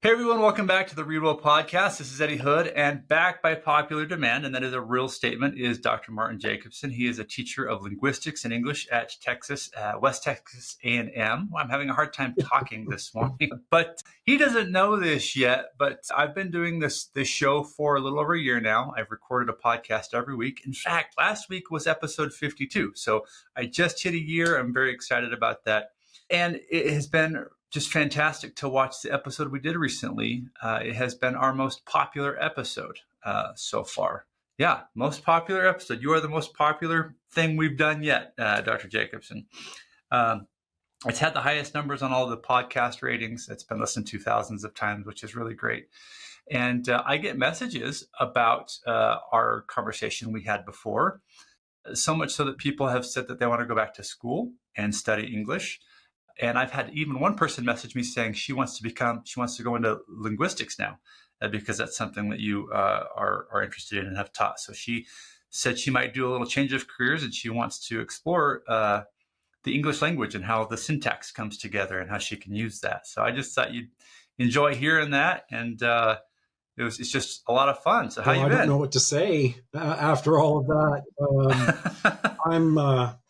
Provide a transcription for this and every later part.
Hey everyone, welcome back to the Read Well podcast. This is Eddy Hood, and back by popular demand, and that is a real statement, is Dr. Martin Jacobsen. He is a teacher of linguistics and English at West Texas A&M. Well, I'm having a hard time talking this morning, but he doesn't know this yet, but I've been doing this show for a little over a year now. I've recorded a podcast every week. In fact, last week was episode 52, so I just hit a year. I'm very excited about that, and it has been just fantastic to watch the episode we did recently. It has been our most popular episode so far. Yeah, most popular episode. You are the most popular thing we've done yet, Dr. Jacobsen. It's had the highest numbers on all the podcast ratings. It's been listened to thousands of times, which is really great. And I get messages about our conversation we had before, so much so that people have said that they want to go back to school and study English. And I've had even one person message me saying she wants to go into linguistics now because that's something that you are interested in and have taught. So she said she might do a little change of careers and she wants to explore the English language and how the syntax comes together and how she can use that. So I just thought you'd enjoy hearing that. And it's just a lot of fun. So how you been? I don't know what to say after all of that. I'm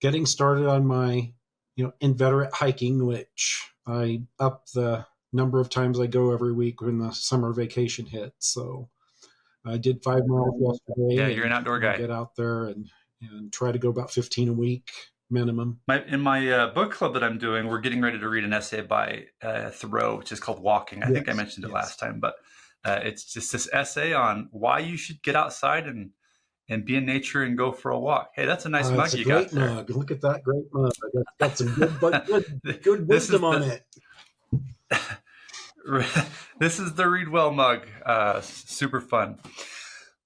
getting started on my inveterate hiking, which I up the number of times I go every week when the summer vacation hits. So I did 5 miles yesterday. Yeah, you're an outdoor guy. Get out there and try to go about 15 a week minimum. In my book club that I'm doing, we're getting ready to read an essay by Thoreau, which is called Walking. I think I mentioned it last time, but it's just this essay on why you should get outside and be in nature and go for a walk. Hey, that's a nice mug you got there. Mug. Look at that great mug. Got some good wisdom on it. This is the Read Well mug. Super fun.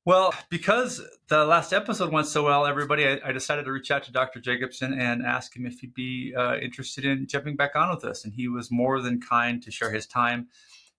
Well, because the last episode went so well, everybody, I decided to reach out to Dr. Jacobsen and ask him if he'd be interested in jumping back on with us. And he was more than kind to share his time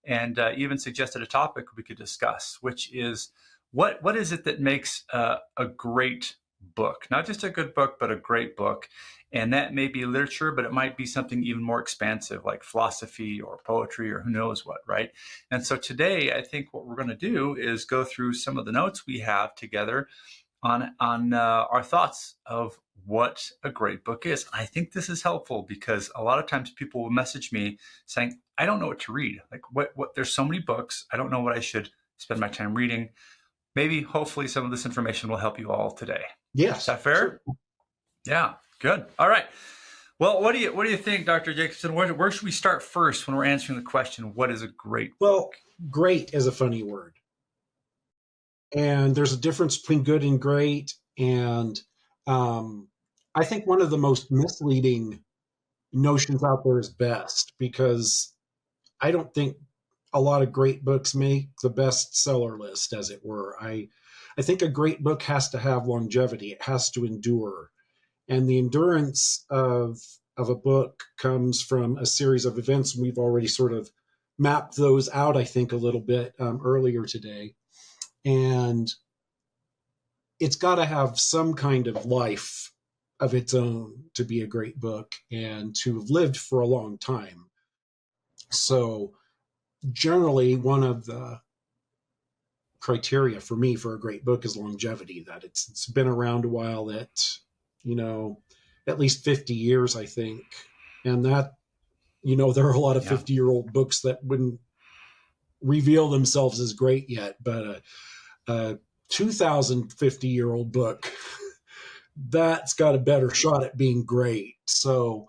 and even suggested a topic we could discuss, which is what is it that makes a great book? Not just a good book, but a great book. And that may be literature, but it might be something even more expansive like philosophy or poetry or who knows what, right? And so today, I think what we're going to do is go through some of the notes we have together on our thoughts of what a great book is. I think this is helpful because a lot of times people will message me saying, I don't know what to read. Like what there's so many books. I don't know what I should spend my time reading. Maybe, hopefully, some of this information will help you all today. Yes. Is that fair? Sure. Yeah, good. All right. Well, what do you think, Dr. Jacobsen? Where should we start first when we're answering the question, what is a great book? Well, great is a funny word. And there's a difference between good and great. And I think one of the most misleading notions out there is best, because I don't think a lot of great books make the bestseller list, as it were. I think a great book has to have longevity. It has to endure. And the endurance of a book comes from a series of events. We've already sort of mapped those out, I think, a little bit earlier today. And it's got to have some kind of life of its own to be a great book and to have lived for a long time. So generally, one of the criteria for me for a great book is longevity, that it's been around a while, that, at least 50 years, I think. And that, there are a lot of 50-year-old books that wouldn't reveal themselves as great yet, but a 2,050-year-old book, that's got a better shot at being great. So,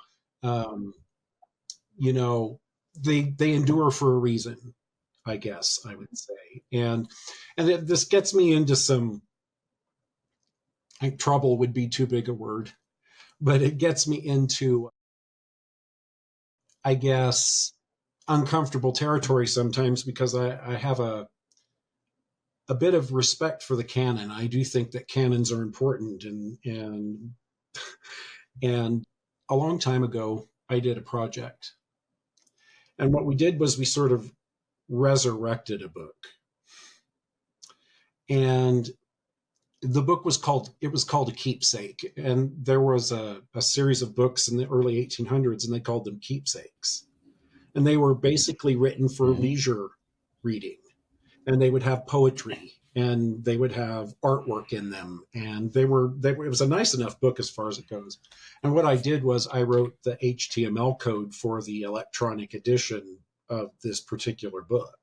they endure for a reason, I guess I would say. And this gets me into some, I think trouble would be too big a word, but it gets me into, I guess, uncomfortable territory sometimes, because I have a bit of respect for the canon. I do think that canons are important, and a long time ago, I did a project. And what we did was we sort of resurrected a book. And the book was called A Keepsake. And there was a series of books in the early 1800s, and they called them keepsakes. and they were basically written for Mm-hmm. leisure reading. And they would have poetry and they would have artwork in them. And it was a nice enough book as far as it goes. And what I did was I wrote the HTML code for the electronic edition of this particular book.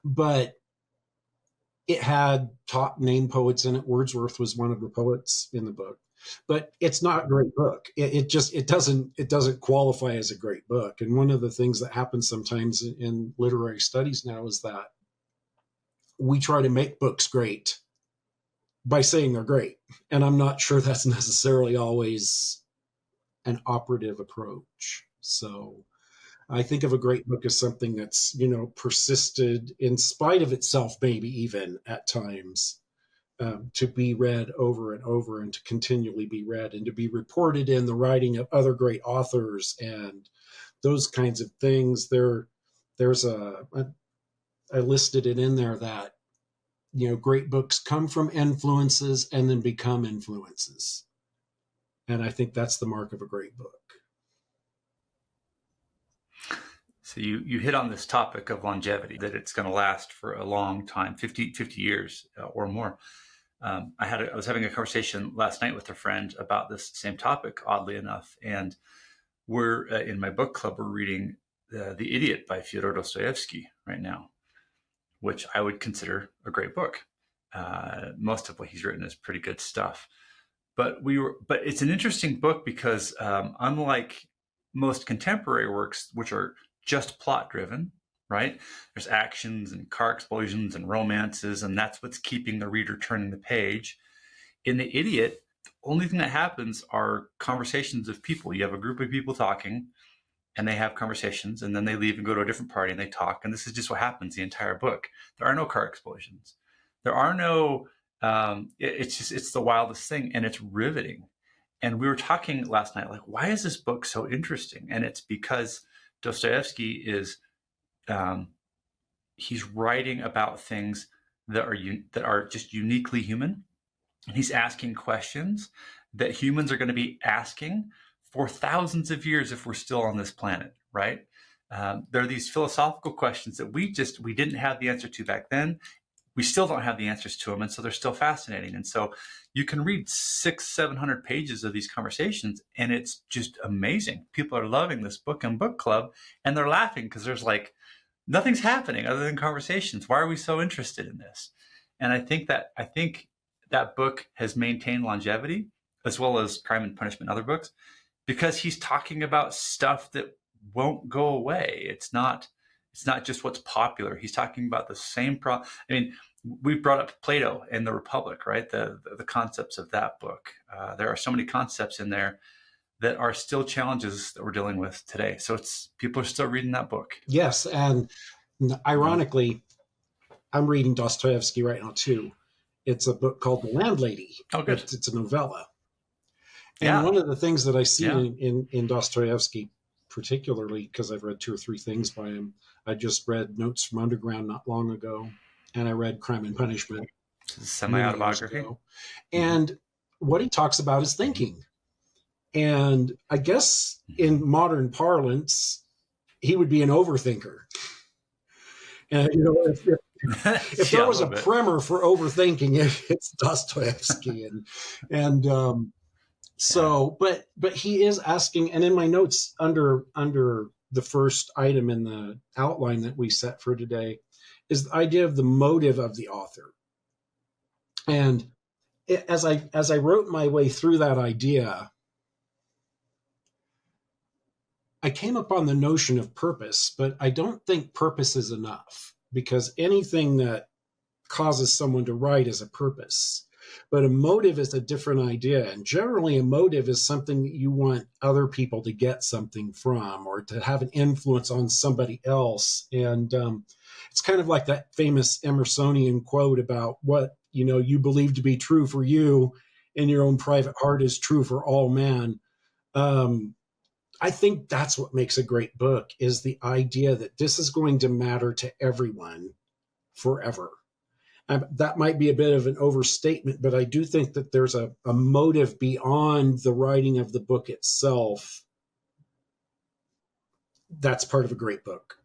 But it had top name poets in it. Wordsworth was one of the poets in the book. But it's not a great book. It doesn't qualify as a great book. And one of the things that happens sometimes in literary studies now is that we try to make books great by saying they're great. And I'm not sure that's necessarily always an operative approach. So I think of a great book as something that's, persisted in spite of itself, maybe even at times, to be read over and over and to continually be read and to be reported in the writing of other great authors and those kinds of things. I listed it in there that, great books come from influences and then become influences. And I think that's the mark of a great book. So you hit on this topic of longevity, that it's going to last for a long time, 50 years or more. I was having a conversation last night with a friend about this same topic, oddly enough. And we're in my book club, we're reading The Idiot by Fyodor Dostoevsky right now, which I would consider a great book. Most of what he's written is pretty good stuff. But it's an interesting book because unlike most contemporary works, which are just plot driven, right? There's actions and car explosions and romances, and that's what's keeping the reader turning the page. In The Idiot, the only thing that happens are conversations of people. You have a group of people talking, and they have conversations, and then they leave and go to a different party and they talk. And this is just what happens the entire book. There are no car explosions. There are no, it's the wildest thing, and it's riveting. And we were talking last night, like, why is this book so interesting? And it's because Dostoevsky he's writing about things that are just uniquely human. And he's asking questions that humans are going to be asking for thousands of years if we're still on this planet, right? There are these philosophical questions that we didn't have the answer to back then. We still don't have the answers to them, and so they're still fascinating. And so you can read 600-700 pages of these conversations, and it's just amazing. People are loving this book in book club, and they're laughing because there's like nothing's happening other than conversations. Why are we so interested in this? And I think that book has maintained longevity, as well as Crime and Punishment and other books, because he's talking about stuff that won't go away. It's not just what's popular. He's talking about the same problem. I mean, we brought up Plato and the Republic, right? The concepts of that book. There are so many concepts in there that are still challenges that we're dealing with today. So people are still reading that book. Yes, and ironically, I'm reading Dostoevsky right now too. It's a book called The Landlady. Oh, good. It's a novella. And one of the things that I see in Dostoevsky, particularly because I've read 2 or 3 things by him, I just read Notes from Underground not long ago, and I read Crime and Punishment. Semi-autobiography. And what he talks about is thinking. And I guess in modern parlance, he would be an overthinker. And, if there was a primer for overthinking, it's Dostoevsky. But he is asking, and in my notes under the first item in the outline that we set for today is the idea of the motive of the author. And as I wrote my way through that idea, I came upon the notion of purpose, but I don't think purpose is enough, because anything that causes someone to write is a purpose. But a motive is a different idea. And generally, a motive is something that you want other people to get something from or to have an influence on somebody else. And it's kind of like that famous Emersonian quote about what you believe to be true for you in your own private heart is true for all men. I think that's what makes a great book, is the idea that this is going to matter to everyone forever. That might be a bit of an overstatement, but I do think that there's a motive beyond the writing of the book itself that's part of a great book.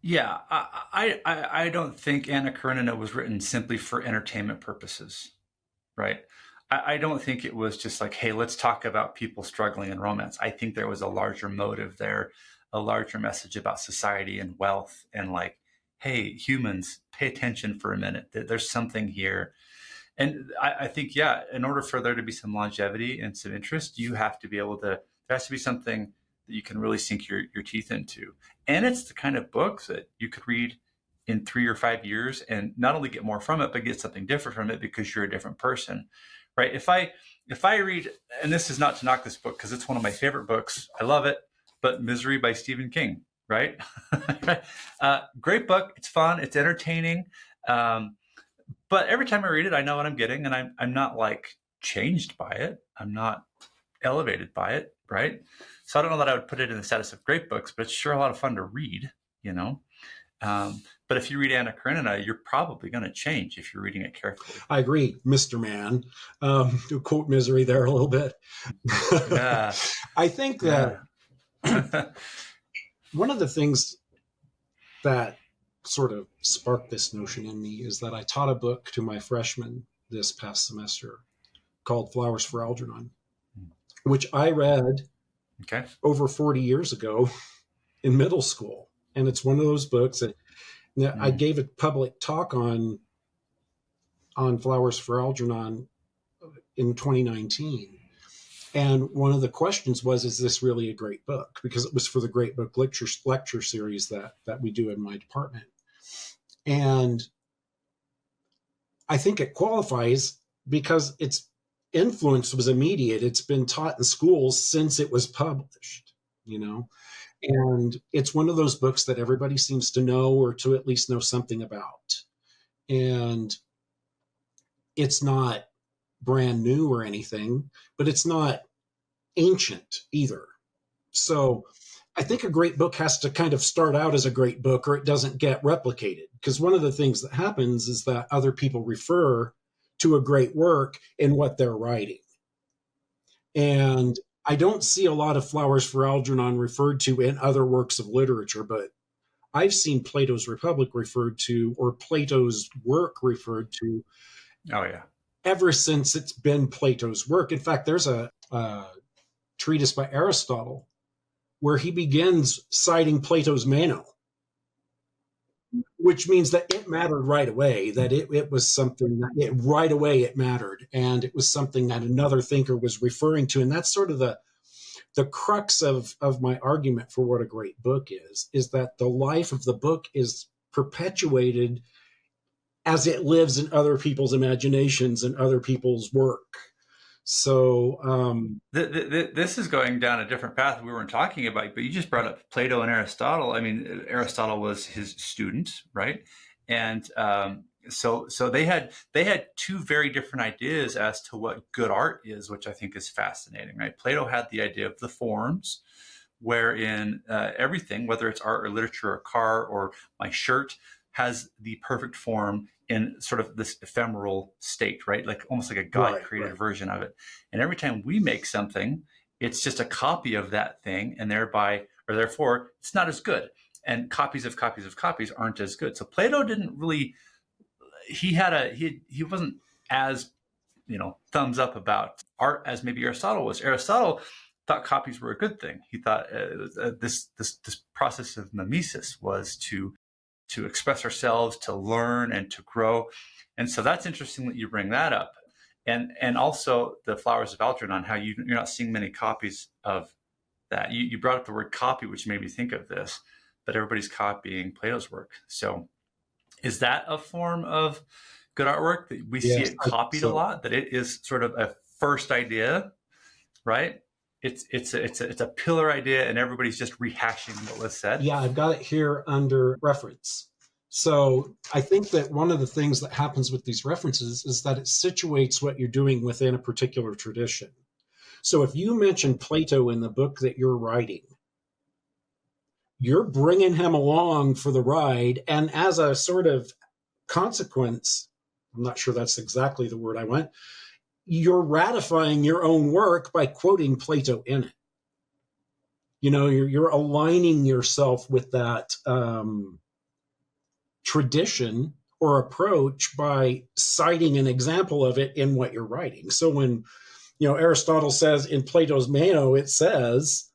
Yeah, I don't think Anna Karenina was written simply for entertainment purposes, right? I don't think it was just like, hey, let's talk about people struggling in romance. I think there was a larger motive there, a larger message about society and wealth and like, hey, humans, pay attention for a minute. There's something here. And I think, yeah, in order for there to be some longevity and some interest, you have to be able to, there has to be something that you can really sink your teeth into. And it's the kind of book that you could read in 3 or 5 years and not only get more from it, but get something different from it because you're a different person, right? If I read, and this is not to knock this book because it's one of my favorite books, I love it, but Misery by Stephen King, right? Great book. It's fun. It's entertaining. But every time I read it, I know what I'm getting, and I'm not like changed by it. I'm not elevated by it, right? So I don't know that I would put it in the status of great books, but it's sure a lot of fun to read, you know. But if you read Anna Karenina, you're probably going to change if you're reading it carefully. I agree, Mr. Man. To quote Misery there a little bit. Yeah. I think that one of the things that sort of sparked this notion in me is that I taught a book to my freshmen this past semester called Flowers for Algernon, which I read over 40 years ago in middle school. And it's one of those books that I gave a public talk on Flowers for Algernon in 2019. And one of the questions was, is this really a great book? Because it was for the Great Book lecture series that we do in my department. And I think it qualifies because its influence was immediate. It's been taught in schools since it was published, you know? And it's one of those books that everybody seems to know or to at least know something about. And it's not brand new or anything, but it's not ancient either. So I think a great book has to kind of start out as a great book or it doesn't get replicated. Because one of the things that happens is that other people refer to a great work in what they're writing. And I don't see a lot of Flowers for Algernon referred to in other works of literature, but I've seen Plato's Republic referred to or Plato's work referred to. Oh, yeah. Ever since it's been Plato's work. In fact, there's a treatise by Aristotle where he begins citing Plato's Meno, which means that it mattered right away, that it was something that right away it mattered. And it was something that another thinker was referring to. And that's sort of the crux of my argument for what a great book is that the life of the book is perpetuated as it lives in other people's imaginations and other people's work. So this is going down a different path we weren't talking about, but you just brought up Plato and Aristotle. I mean, Aristotle was his student, right? And so they had two very different ideas as to what good art is, which I think is fascinating, right? Plato had the idea of the forms, wherein everything, whether it's art or literature or car or my shirt, has the perfect form in sort of this ephemeral state, right? Like almost like a God created version of it. And every time we make something, it's just a copy of that thing, and therefore it's not as good. And copies of copies of copies aren't as good. So Plato didn't really, he wasn't as, thumbs up about art as maybe Aristotle was. Aristotle thought copies were a good thing. He thought this process of mimesis was to express ourselves, to learn, and to grow. And so that's interesting that you bring that up. And also the Flowers of Algernon, how you're not seeing many copies of that. You brought up the word copy, which made me think of this, but everybody's copying Plato's work. So is that a form of good artwork that we see it copied a lot, that it is sort of a first idea, right? It's a pillar idea, and everybody's just rehashing what was said. Yeah, I've got it here under reference. So I think that one of the things that happens with these references is that it situates what you're doing within a particular tradition. So if you mention Plato in the book that you're writing, you're bringing him along for the ride, and as a sort of consequence, I'm not sure that's exactly the word I want, you're ratifying your own work by quoting Plato in it. You're aligning yourself with that tradition or approach by citing an example of it in what you're writing. So when Aristotle says in Plato's Meno, it says,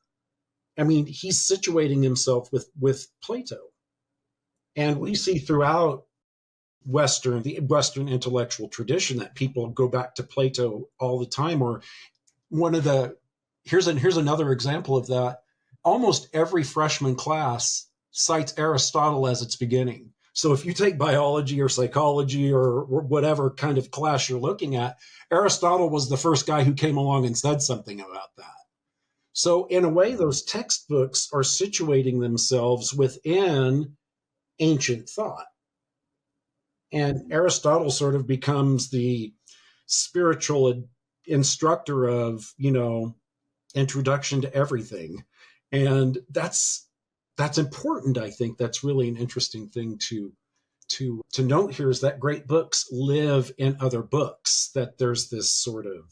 he's situating himself with Plato. And we see throughout the Western intellectual tradition that people go back to Plato all the time. Or here's another example of that. Almost every freshman class cites Aristotle as its beginning. So if you take biology or psychology or whatever kind of class you're looking at, Aristotle was the first guy who came along and said something about that. So in a way, those textbooks are situating themselves within ancient thought. And Aristotle sort of becomes the spiritual instructor of, introduction to everything. And that's important. I think that's really an interesting thing to note here, is that great books live in other books, that there's this sort of,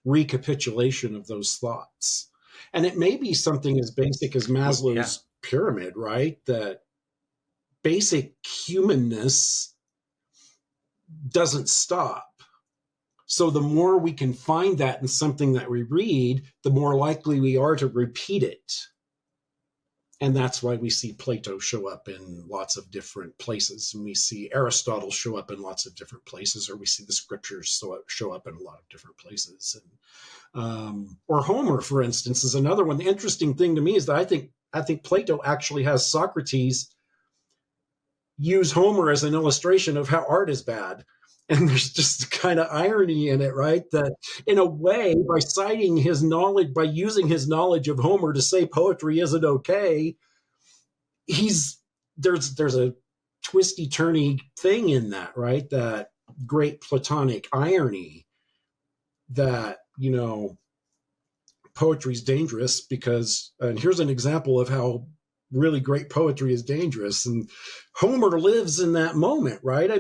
recapitulation of those thoughts. And it may be something as basic as Maslow's pyramid, right? That basic humanness doesn't stop. So the more we can find that in something that we read, the more likely we are to repeat it. And that's why we see Plato show up in lots of different places, and we see Aristotle show up in lots of different places, or we see the scriptures show up in a lot of different places. And, or Homer, for instance, is another one. The interesting thing to me is that I think Plato actually has Socrates use Homer as an illustration of how art is bad. And there's just kind of irony in it, right? That in a way, by citing his knowledge, by using his knowledge of Homer to say poetry isn't okay, there's a twisty turny thing in that, right? That great Platonic irony that, poetry is dangerous because, and here's an example of how really great poetry is dangerous. And Homer lives in that moment, right?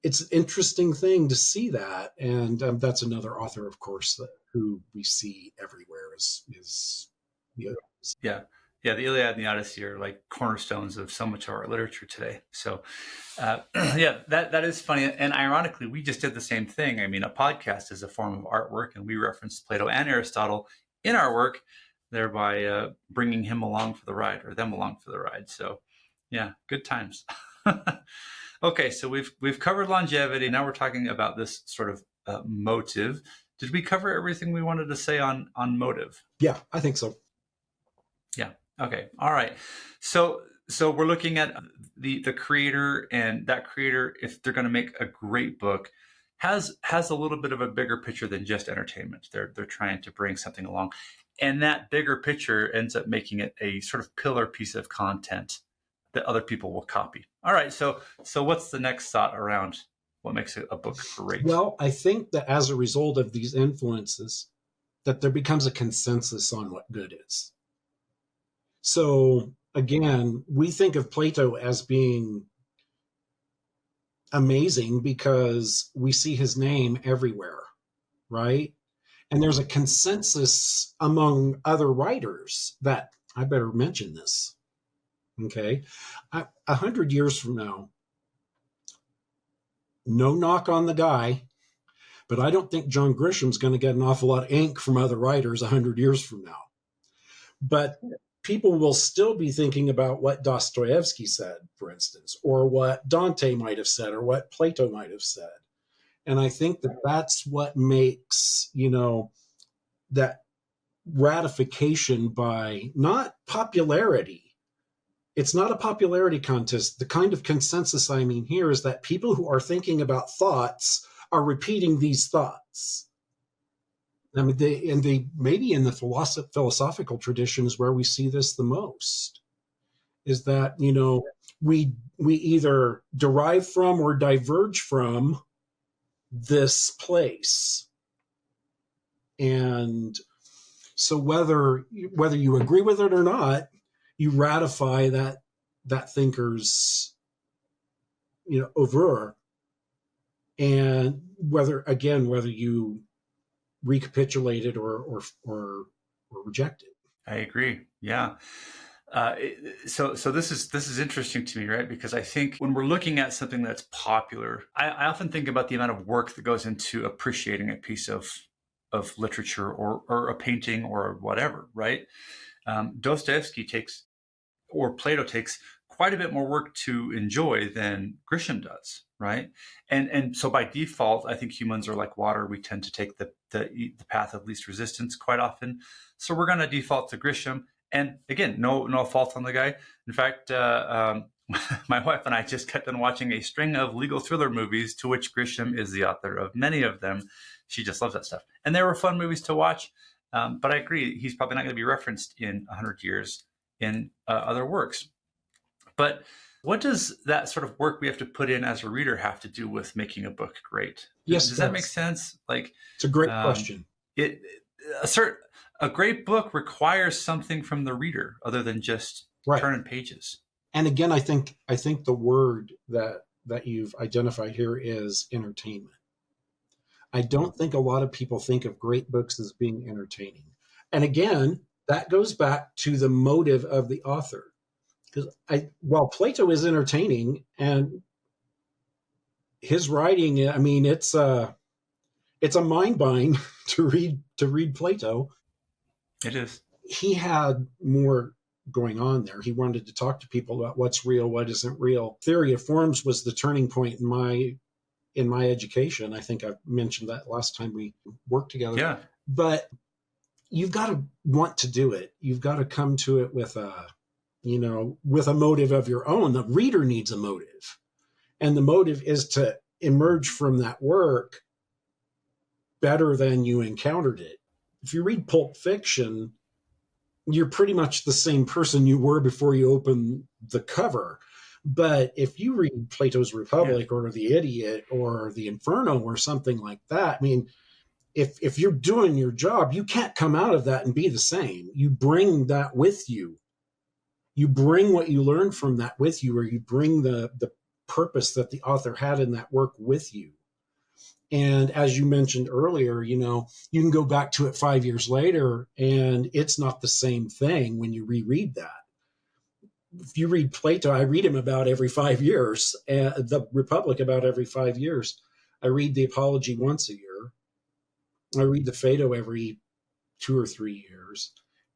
It's an interesting thing to see that. And that's another author, of course, who we see everywhere is Yeah. The Iliad and the Odyssey are like cornerstones of so much of our literature today. So, that is funny. And ironically, we just did the same thing. A podcast is a form of artwork, and we referenced Plato and Aristotle in our work, thereby bringing him along for the ride, or them along for the ride. So, good times. Okay, so we've covered longevity. Now we're talking about this sort of motive. Did we cover everything we wanted to say on motive? Yeah, I think so. Yeah. Okay. All right. So we're looking at the creator, and that creator, if they're going to make a great book, has a little bit of a bigger picture than just entertainment. They're trying to bring something along, and that bigger picture ends up making it a sort of pillar piece of content that other people will copy. All right. So what's the next thought around what makes a book great? Well, I think that as a result of these influences, that there becomes a consensus on what good is. So again, we think of Plato as being amazing because we see his name everywhere, right? And there's a consensus among other writers that I better mention this. Okay. 100 years from now, no knock on the guy, but I don't think John Grisham's going to get an awful lot of ink from other writers 100 years from now. But people will still be thinking about what Dostoevsky said, for instance, or what Dante might have said, or what Plato might have said. And I think that that's what makes, that ratification by not popularity. It's not a popularity contest. The kind of consensus I mean here is that people who are thinking about thoughts are repeating these thoughts. They maybe in the philosophical traditions where we see this the most is that, we either derive from or diverge from this place. And so whether you agree with it or not, you ratify that thinker's, oeuvre, and whether you recapitulate it or reject it. I agree. Yeah. So this is interesting to me, right? Because I think when we're looking at something that's popular, I often think about the amount of work that goes into appreciating a piece of literature or a painting or whatever, right? Dostoevsky takes or Plato takes quite a bit more work to enjoy than Grisham does, right? And so by default, I think humans are like water. We tend to take the path of least resistance quite often. So we're going to default to Grisham. And again, no fault on the guy. In fact, my wife and I just got done watching a string of legal thriller movies, to which Grisham is the author of many of them. She just loves that stuff, and they were fun movies to watch. But I agree, he's probably not going to be referenced in 100 years in other works. But what does that sort of work we have to put in as a reader have to do with making a book great? Yes, Does it that make does. sense? Like, It's a great um, question. it a certain a great book requires something from the reader other than just Right. turning pages. And again, I think the word that you've identified here is entertainment. I don't think a lot of people think of great books as being entertaining. And again, that goes back to the motive of the author. Because while Plato is entertaining and his writing, I mean, it's a mind bind to read Plato. It is. He had more going on there. He wanted to talk to people about what's real, what isn't real. Theory of forms was the turning point in my education. I think I mentioned that last time we worked together. Yeah. But you've got to want to do it. You've got to come to it with a motive of your own. The reader needs a motive. And the motive is to emerge from that work better than you encountered it. If you read Pulp Fiction, you're pretty much the same person you were before you open the cover. But if you read Plato's Republic or The Idiot or The Inferno or something like that, I mean, if you're doing your job, you can't come out of that and be the same. You bring that with you. You bring what you learned from that with you, or you bring the purpose that the author had in that work with you. And as you mentioned earlier, you can go back to it 5 years later and it's not the same thing when you reread that. If you read Plato, I read him about every 5 years, the Republic about every 5 years. I read the Apology once a year. I read the Phaedo every 2 or 3 years.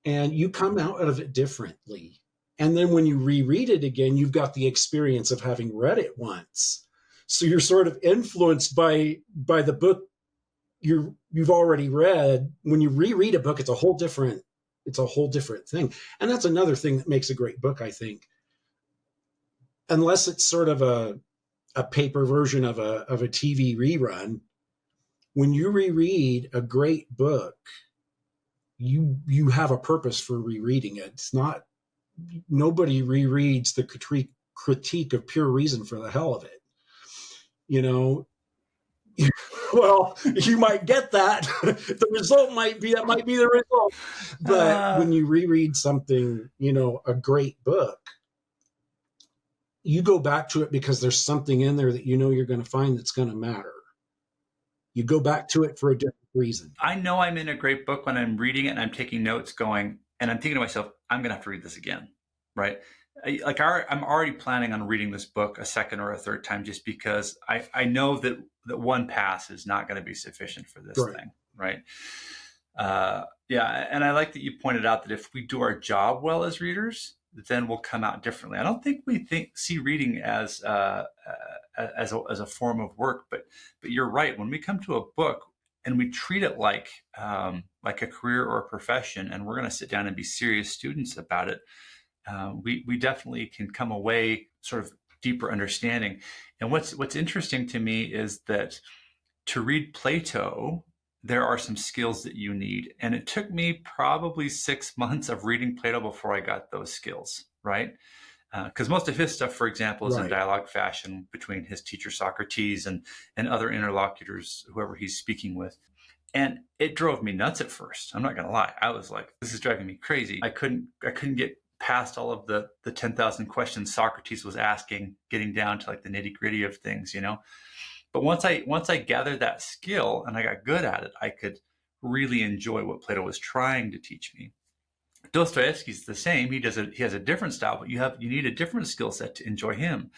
And you come out of it differently. And then when you reread it again, you've got the experience of having read it once. So you're sort of influenced by the book you've already read. When you reread a book, it's a whole different thing. And that's another thing that makes a great book, I think. Unless it's sort of a paper version of a TV rerun, when you reread a great book, you have a purpose for rereading it. It's not, nobody rereads the critique of Pure Reason for the hell of it. Well, you might get that. The result might be the result. But when you reread something, a great book, you go back to it because there's something in there that you're going to find that's going to matter. You go back to it for a different reason. I know I'm in a great book when I'm reading it and I'm taking notes and I'm thinking to myself, I'm going to have to read this again, right? I'm already planning on reading this book a second or a third time just because I know that one pass is not going to be sufficient for this thing, right? And I like that you pointed out that if we do our job well as readers, then we'll come out differently. I don't think we see reading as a form of work, but you're right. When we come to a book and we treat it like a career or a profession, and we're going to sit down and be serious students about it, we definitely can come away sort of deeper understanding. And what's interesting to me is that to read Plato, there are some skills that you need. And it took me probably 6 months of reading Plato before I got those skills, right? Because most of his stuff, for example, is in dialogue fashion between his teacher Socrates and other interlocutors, whoever he's speaking with. And it drove me nuts at first. I'm not going to lie. I was like, this is driving me crazy. I couldn't get past all of the 10,000 questions Socrates was asking, getting down to like the nitty gritty of things, But once I gathered that skill and I got good at it, I could really enjoy what Plato was trying to teach me. Dostoevsky's the same. He has a different style, but you need a different skill set to enjoy him.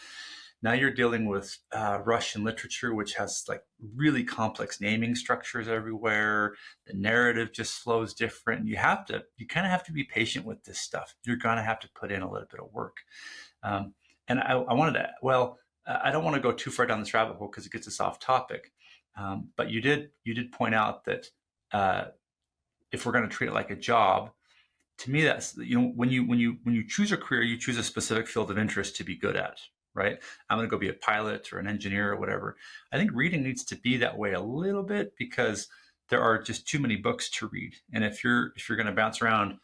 Now you're dealing with Russian literature, which has like really complex naming structures everywhere. The narrative just flows different. You kind of have to be patient with this stuff. You're going to have to put in a little bit of work. And I wanted to, I don't want to go too far down this rabbit hole because it gets us off topic. But you did point out that if we're going to treat it like a job, to me, that's, when you choose a career, you choose a specific field of interest to be good at, right? I'm going to go be a pilot or an engineer or whatever. I think reading needs to be that way a little bit because there are just too many books to read. And if you're going to bounce around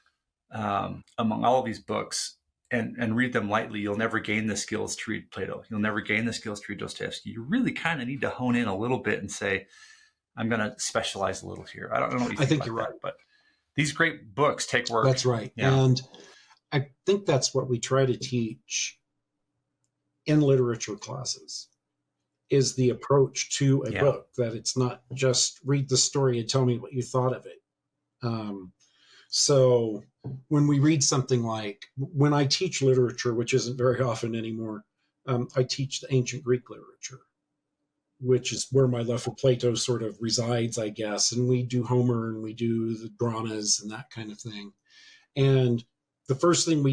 among all of these books and read them lightly, you'll never gain the skills to read Plato. You'll never gain the skills to read Dostoevsky. You really kind of need to hone in a little bit and say, I'm going to specialize a little here. I don't know what you think. I think about you're that, right. but these great books take work. That's right. Yeah. And I think that's what we try to teach in literature classes, is the approach to a book, that it's not just read the story and tell me what you thought of it. So when we read something like, when I teach literature, which isn't very often anymore, I teach the ancient Greek literature, which is where my love for Plato sort of resides, I guess. And we do Homer and we do the dramas and that kind of thing. And the first thing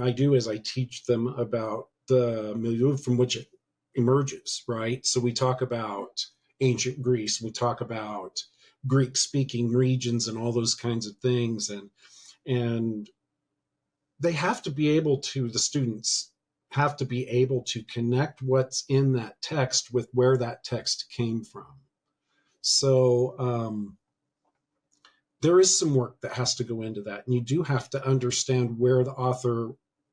I do is I teach them about the milieu from which it emerges, right? So we talk about ancient Greece, we talk about Greek speaking regions and all those kinds of things. And they have to be able to, the students have to be able to connect what's in that text with where that text came from. So there is some work that has to go into that. And you do have to understand where the author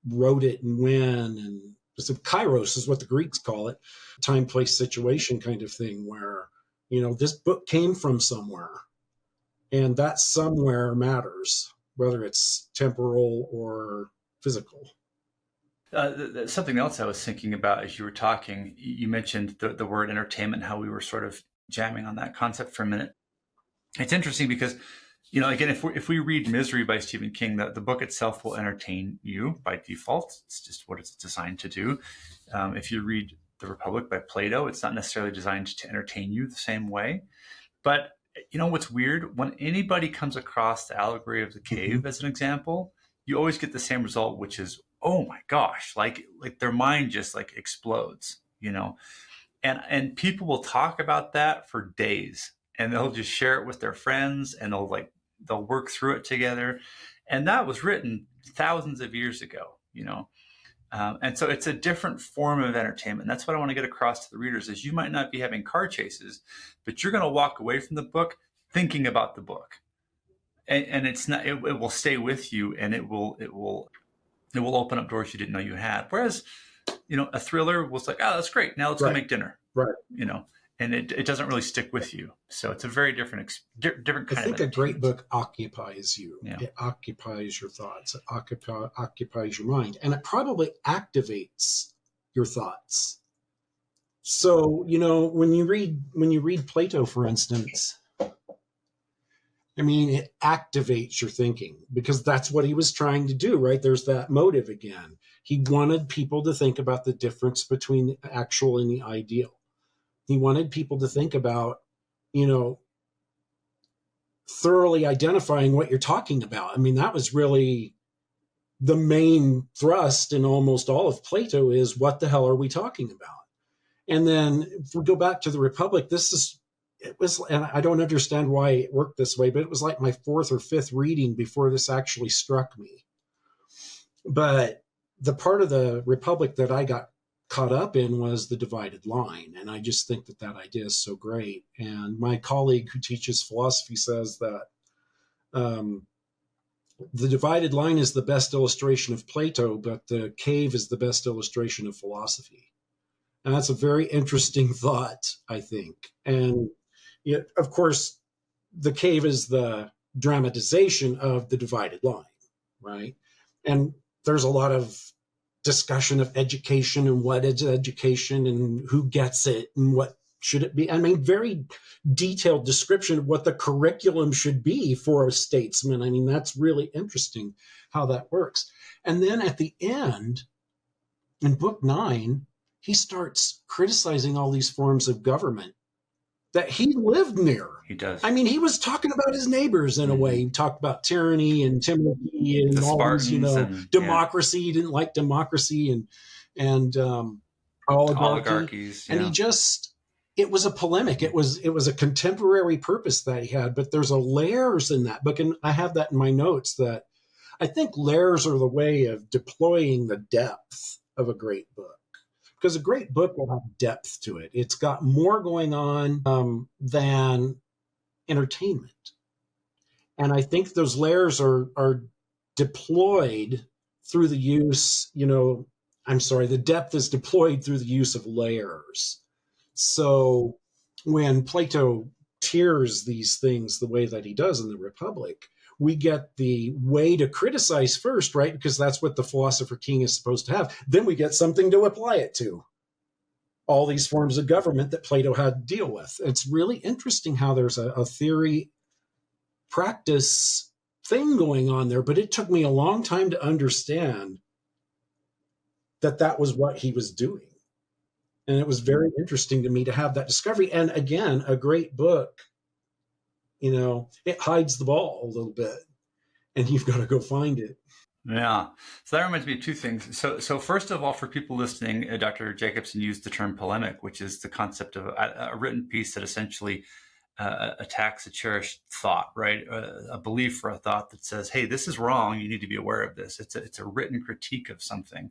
wrote it and when. And so kairos is what the Greeks call it, time, place, situation kind of thing, where, this book came from somewhere. And that somewhere matters, whether it's temporal or physical. Something else I was thinking about as you were talking, you mentioned the word entertainment, how we were sort of jamming on that concept for a minute. It's interesting because, again, if we read Misery by Stephen King, the book itself will entertain you by default. It's just what it's designed to do. If you read The Republic by Plato, it's not necessarily designed to entertain you the same way. But what's weird? When anybody comes across the allegory of the cave as an example, you always get the same result, which is, oh my gosh, like their mind just like explodes, and people will talk about that for days, and they'll just share it with their friends, and they'll work through it together. And that was written thousands of years ago, and so it's a different form of entertainment. And that's what I want to get across to the readers is you might not be having car chases, but you're going to walk away from the book thinking about the book. And it's not, it will stay with you, and it will open up doors you didn't know you had. Whereas, a thriller was like, oh, that's great. Now let's go make dinner. Right. And it doesn't really stick with you. So it's a very different kind of. I think a great book occupies you. Yeah. It occupies your thoughts. It occupies your mind, and it probably activates your thoughts. So, when you read Plato, for instance, it activates your thinking because that's what he was trying to do, right? There's that motive again. He wanted people to think about the difference between the actual and the ideal. He wanted people to think about, thoroughly identifying what you're talking about. That was really the main thrust in almost all of Plato is, what the hell are we talking about? And then if we go back to the Republic, and I don't understand why it worked this way, but it was like my fourth or fifth reading before this actually struck me. But the part of the Republic that I got caught up in was the divided line. And I just think that idea is so great. And my colleague who teaches philosophy says that the divided line is the best illustration of Plato, but the cave is the best illustration of philosophy. And that's a very interesting thought, I think. And of course, the cave is the dramatization of the divided line, right? And there's a lot of discussion of education and what is education and who gets it and what should it be? I mean, very detailed description of what the curriculum should be for a statesman. I mean, that's really interesting how that works. And then at the end, in book 9, he starts criticizing all these forms of government that he lived near. He does. I mean, he was talking about his neighbors in a way. He talked about tyranny and timidity and The all Spartans these, and democracy. He didn't like democracy and oligarchies. And it was a polemic. It was a contemporary purpose that he had, but there's a layers in that book. And I have that in my notes that I think layers are the way of deploying the depth of a great book. Because a great book will have depth to it. It's got more going on than entertainment. And I think those layers are deployed through the use, the depth is deployed through the use of layers. So when Plato tiers these things the way that he does in the Republic, we get the way to criticize first, right? Because that's what the philosopher king is supposed to have. Then we get something to apply it to. All these forms of government that Plato had to deal with. It's really interesting how there's a theory practice thing going on there, but it took me a long time to understand that was what he was doing. And it was very interesting to me to have that discovery. And again, a great book, it hides the ball a little bit, and you've got to go find it. Yeah. So that reminds me of two things. So first of all, for people listening, Dr. Jacobsen used the term polemic, which is the concept of a written piece that essentially attacks a cherished thought, right? A belief or a thought that says, hey, this is wrong. You need to be aware of this. It's a written critique of something.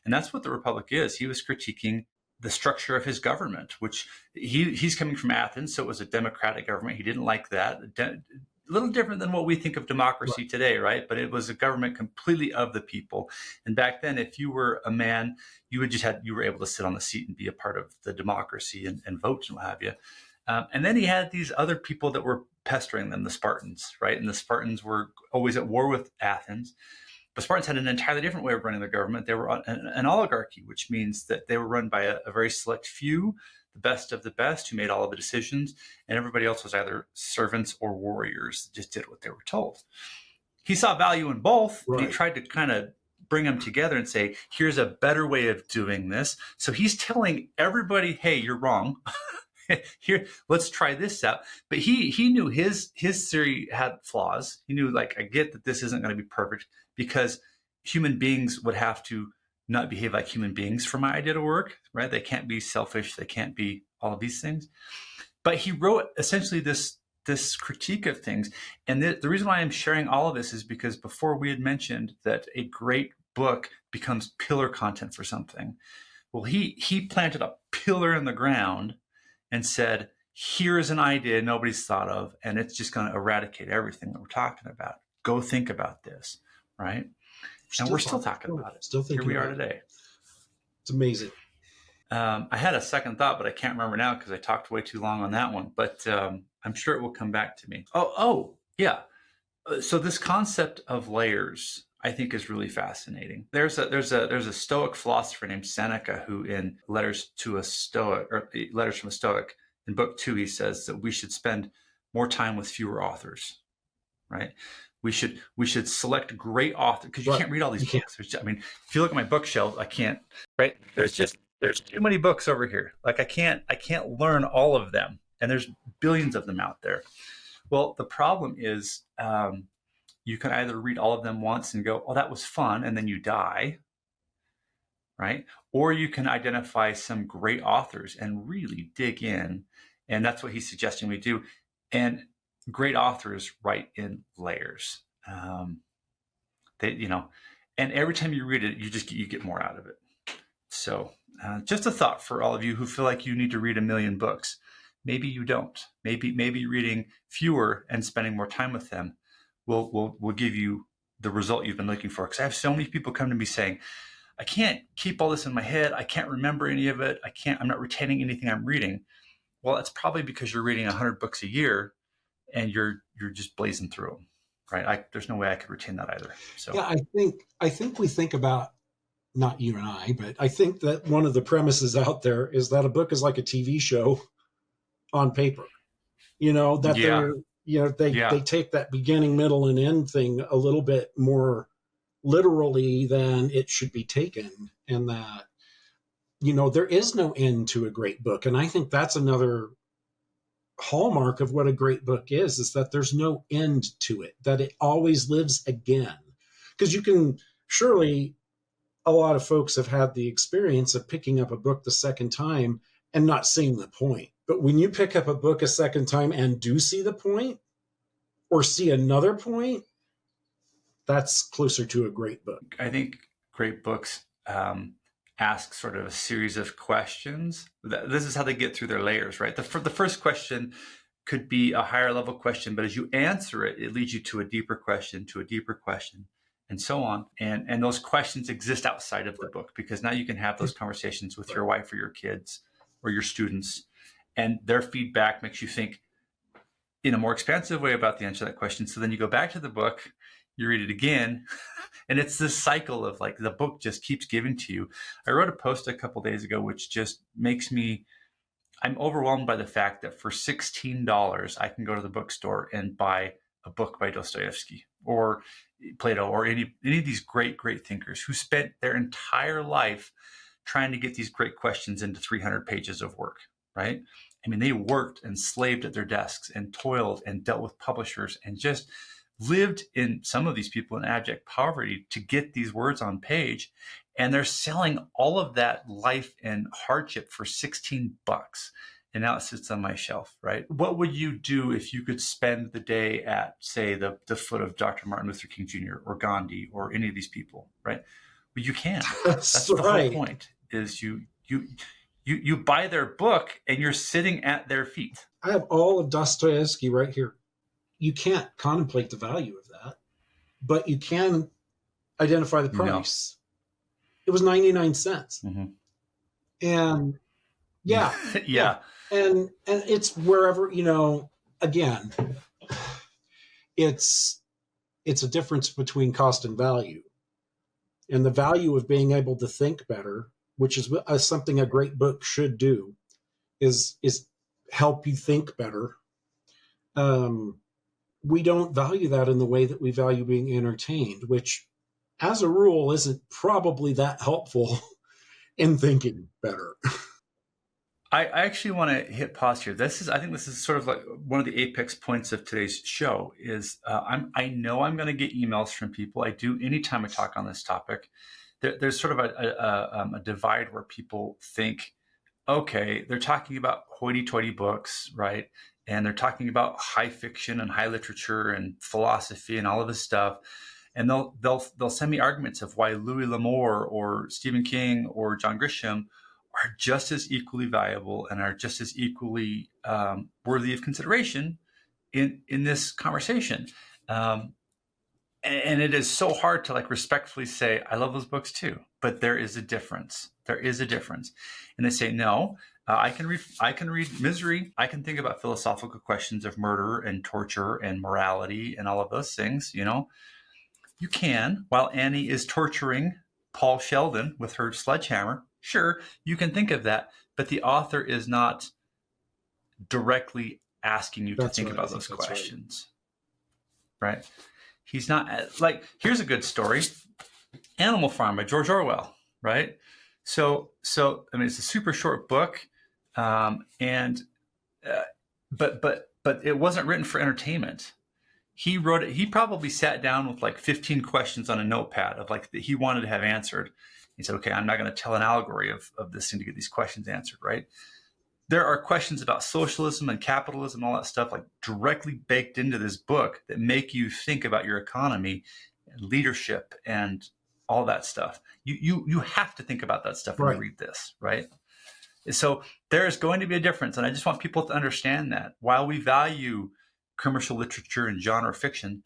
And that's what the Republic is. He was critiquing the structure of his government, which he's coming from Athens. So it was a democratic government. He didn't like that. A little different than what we think of democracy today, right? But it was a government completely of the people. And back then, if you were a man, you were able to sit on the seat and be a part of the democracy and vote and what have you. And then he had these other people that were pestering them, the Spartans, right? And the Spartans were always at war with Athens. The Spartans had an entirely different way of running their government. They were an oligarchy, which means that they were run by a very select few, the best of the best, who made all of the decisions, and everybody else was either servants or warriors that just did what they were told. He saw value in both, right. And he tried to kind of bring them together and say, here's a better way of doing this. So he's telling everybody, hey, you're wrong. Here, let's try this out. But he knew his theory had flaws. He knew, I get that this isn't going to be perfect because human beings would have to not behave like human beings for my idea to work, right? They can't be selfish. They can't be all of these things. But he wrote essentially this critique of things. And the reason why I'm sharing all of this is because before we had mentioned that a great book becomes pillar content for something. Well, he planted a pillar in the ground and said, here is an idea nobody's thought of, and it's just going to eradicate everything that we're talking about. Go think about this, right? And we're still talking about it. Still thinking. Here we are today. It's amazing. I had a second thought, but I can't remember now because I talked way too long on that one. But I'm sure it will come back to me. Oh, yeah. So this concept of layers, I think, is really fascinating. There's a Stoic philosopher named Seneca who, in Letters from a Stoic, in book 2, he says that we should spend more time with fewer authors, right? We should select great authors because you can't read all these books. If you look at my bookshelf, I can't. Right? There's too many books over here. I can't learn all of them, and there's billions of them out there. Well, the problem is you can either read all of them once and go, "Oh, that was fun," and then you die, right? Or you can identify some great authors and really dig in, and that's what he's suggesting we do. And great authors write in layers. And every time you read it, you get more out of it. So just a thought for all of you who feel like you need to read 1 million books. Maybe you don't. Maybe reading fewer and spending more time with them will give you the result you've been looking for. Because I have so many people come to me saying, I can't keep all this in my head. I can't remember any of it. I'm not retaining anything I'm reading. Well, it's probably because you're reading 100 books a year and you're just blazing through them, right? There's no way I could retain that either. So yeah, I think we think about, not you and I, but I think that one of the premises out there is that a book is like a TV show. on paper. That Yeah. they're, they Yeah. take that beginning, middle, and end thing a little bit more literally than it should be taken. And that, there is no end to a great book. And I think that's another hallmark of what a great book is that there's no end to it, that it always lives again. Because you can surely, a lot of folks have had the experience of picking up a book the second time and not seeing the point. But when you pick up a book a second time and do see the point or see another point, that's closer to a great book. I think great books ask sort of a series of questions. This is how they get through their layers, right? The first question could be a higher level question, but as you answer it, it leads you to a deeper question, and so on. And those questions exist outside of the book, because now you can have those conversations with your wife or your kids or your students, and their feedback makes you think in a more expansive way about the answer to that question. So then you go back to the book, you read it again, and it's this cycle of like the book just keeps giving to you. I wrote a post a couple days ago, which just makes me, I'm overwhelmed by the fact that for $16, I can go to the bookstore and buy a book by Dostoevsky or Plato or any of these great thinkers who spent their entire life trying to get these great questions into 300 pages of work, right? I mean, they worked and slaved at their desks and toiled and dealt with publishers and just lived, in some of these people, in abject poverty to get these words on page. And they're selling all of that life and hardship for $16. And now it sits on my shelf, right? What would you do if you could spend the day at, say, the foot of Dr. Martin Luther King Jr. or Gandhi or any of these people, right? Well, you can. That's the right. whole point, is you buy their book and you're sitting at their feet. I have all of Dostoevsky right here. You can't contemplate the value of that, but you can identify the price. No. It was 99 cents. Mm-hmm. And yeah. And it's wherever, again, it's a difference between cost and value. And the value of being able to think better, which is something a great book should do, is help you think better. We don't value that in the way that we value being entertained, which as a rule isn't probably that helpful in thinking better. I actually want to hit pause here. I think this is sort of like one of the apex points of today's show is I know I'm going to get emails from people. I do anytime I talk on this topic. There's sort of a divide where people think, okay, they're talking about hoity-toity books, right? And they're talking about high fiction and high literature and philosophy and all of this stuff. And they'll send me arguments of why Louis L'Amour or Stephen King or John Grisham are just as equally valuable and are just as equally worthy of consideration in this conversation. And it is so hard to like respectfully say, I love those books too, but there is a difference. There is a difference. And they say, no, I can read Misery. I can think about philosophical questions of murder and torture and morality and all of those things. You can, while Annie is torturing Paul Sheldon with her sledgehammer. Sure, you can think of that, but the author is not directly asking you to think about those questions, right? He's not like, here's a good story, Animal Farm by George Orwell, right? So I mean, it's a super short book, but it wasn't written for entertainment. He wrote it. He probably sat down with like 15 questions on a notepad of like that he wanted to have answered. He said, okay, I'm not going to tell an allegory of this thing to get these questions answered, right? There are questions about socialism and capitalism and all that stuff like directly baked into this book that make you think about your economy and leadership and all that stuff. You have to think about that stuff when you read this, right? So there is going to be a difference. And I just want people to understand that while we value commercial literature and genre fiction,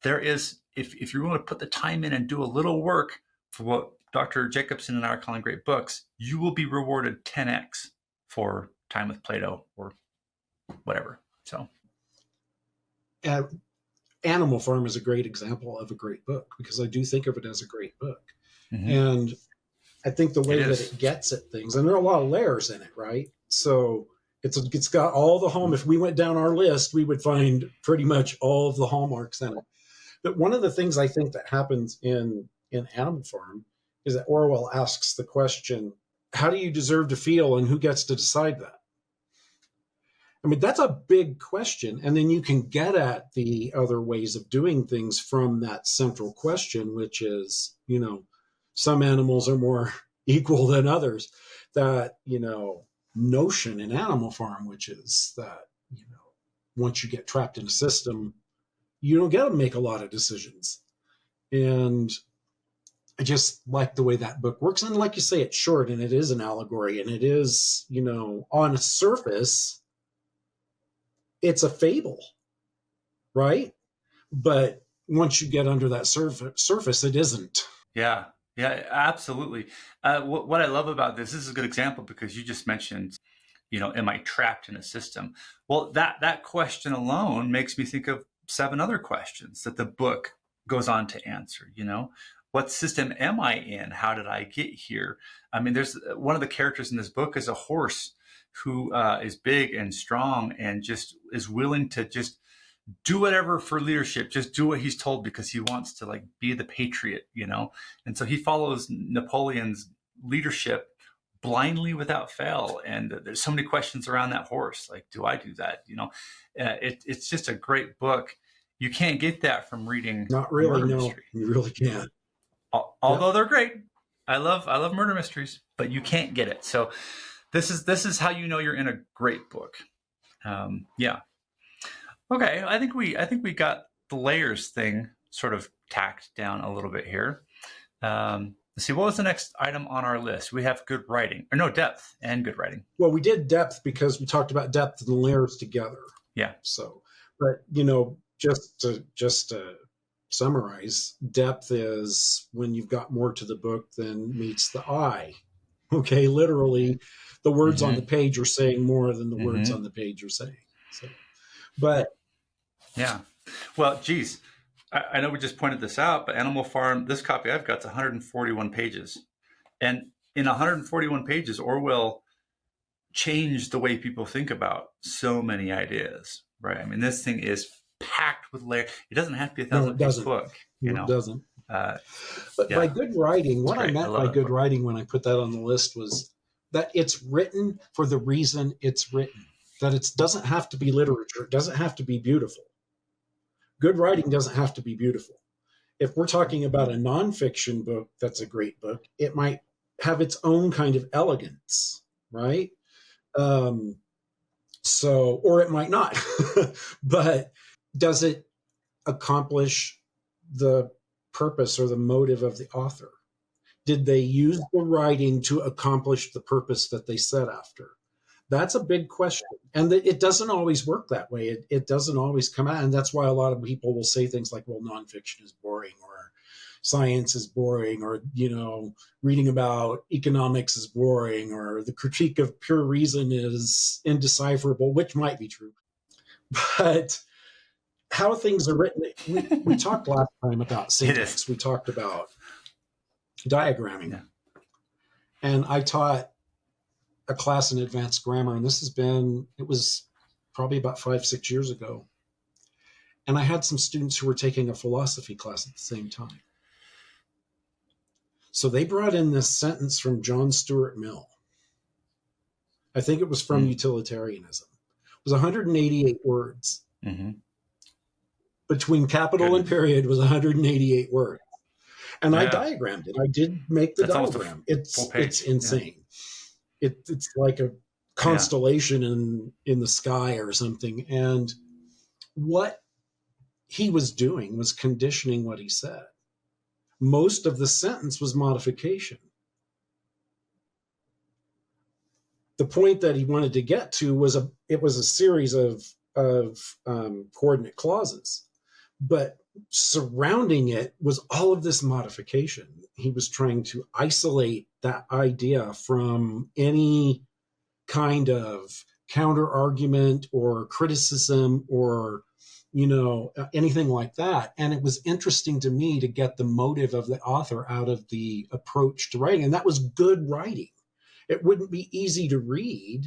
there is, if you're willing to put the time in and do a little work for what Dr. Jacobsen and I are calling great books, you will be rewarded 10x for time with Plato or whatever. So Animal Farm is a great example of a great book because I do think of it as a great book. Mm-hmm. And I think the way that it gets at things, and there are a lot of layers in it, right? So It's got all the home. If we went down our list, we would find pretty much all of the hallmarks in it. But one of the things I think that happens in Animal Farm is that Orwell asks the question, how do you deserve to feel and who gets to decide that? I mean, that's a big question. And then you can get at the other ways of doing things from that central question, which is, some animals are more equal than others. That, notion in Animal Farm, which is that, once you get trapped in a system, you don't get to make a lot of decisions. And I just like the way that book works. And like you say, it's short and it is an allegory and it is, on a surface, it's a fable, right? But once you get under that surface, it isn't. Yeah, absolutely. What I love about this is a good example because you just mentioned, am I trapped in a system? Well, that question alone makes me think of 7 other questions that the book goes on to answer. What system am I in? How did I get here? I mean, there's one of the characters in this book is a horse who is big and strong and just is willing to just do whatever for leadership, just do what he's told because he wants to be the patriot, And so he follows Napoleon's leadership blindly without fail. And there's so many questions around that horse. Do I do that? It's just a great book. You can't get that from reading. Not really, murder no, mystery. You really can't. Although they're great. I love murder mysteries, but you can't get it. So this is how you're in a great book. Yeah. Okay, I think we got the layers thing sort of tacked down a little bit here. Let's see, what was the next item on our list? We have good writing, or no, depth and good writing. Well, we did depth because we talked about depth and layers together. Yeah. So, but just to summarize, depth is when you've got more to the book than meets the eye. Okay, literally, the words on the page are saying more than the words on the page are saying. So, but yeah, well, geez, I know we just pointed this out, but Animal Farm, this copy I've got is 141 pages, and in 141 pages, Orwell changed the way people think about so many ideas. Right? I mean, this thing is packed with layers. It doesn't have to be a 1,000-page book. It doesn't. But yeah. by good writing, what I meant by good writing when I put that on the list was that it's written for the reason it's written. That it doesn't have to be literature. It doesn't have to be beautiful. Good writing doesn't have to be beautiful. If we're talking about a nonfiction book that's a great book, it might have its own kind of elegance, right? Or it might not. But does it accomplish the purpose or the motive of the author? Did they use the writing to accomplish the purpose that they set after? That's a big question. And it doesn't always work that way. It doesn't always come out. And that's why a lot of people will say things like, well, nonfiction is boring, or science is boring, or, reading about economics is boring, or the critique of pure reason is indecipherable, which might be true. But how things are written, we talked last time about syntax. We talked about diagramming. Yeah. And I taught a class in advanced grammar, and it was probably about 5-6 years ago. And I had some students who were taking a philosophy class at the same time. So they brought in this sentence from John Stuart Mill. I think it was from Utilitarianism. It was 188 words. Mm-hmm. Between capital and period was 188 words. And I diagrammed it. I did make the diagram. It's insane. Yeah. It's like a constellation in the sky or something. And what he was doing was conditioning what he said. Most of the sentence was modification. The point that he wanted to get to was a series of coordinate clauses, but surrounding it was all of this modification. He was trying to isolate that idea from any kind of counter argument or criticism or anything like that. And it was interesting to me to get the motive of the author out of the approach to writing, and that was good writing. It wouldn't be easy to read,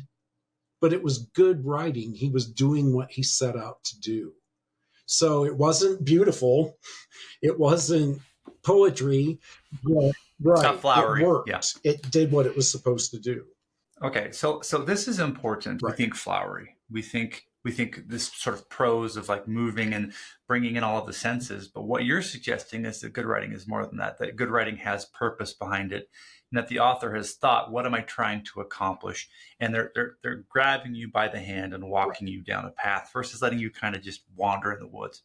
but it was good writing. He was doing what he set out to do. So it wasn't beautiful. It wasn't poetry, but It's not right. It flowery. worked. Yeah. It did what it was supposed to do. Okay. So this is important. Right. We think flowery. We think this sort of prose of like moving and bringing in all of the senses. But what you're suggesting is that good writing is more than that. That good writing has purpose behind it, and that the author has thought, "What am I trying to accomplish?" And they're grabbing you by the hand and walking you down a path versus letting you kind of just wander in the woods.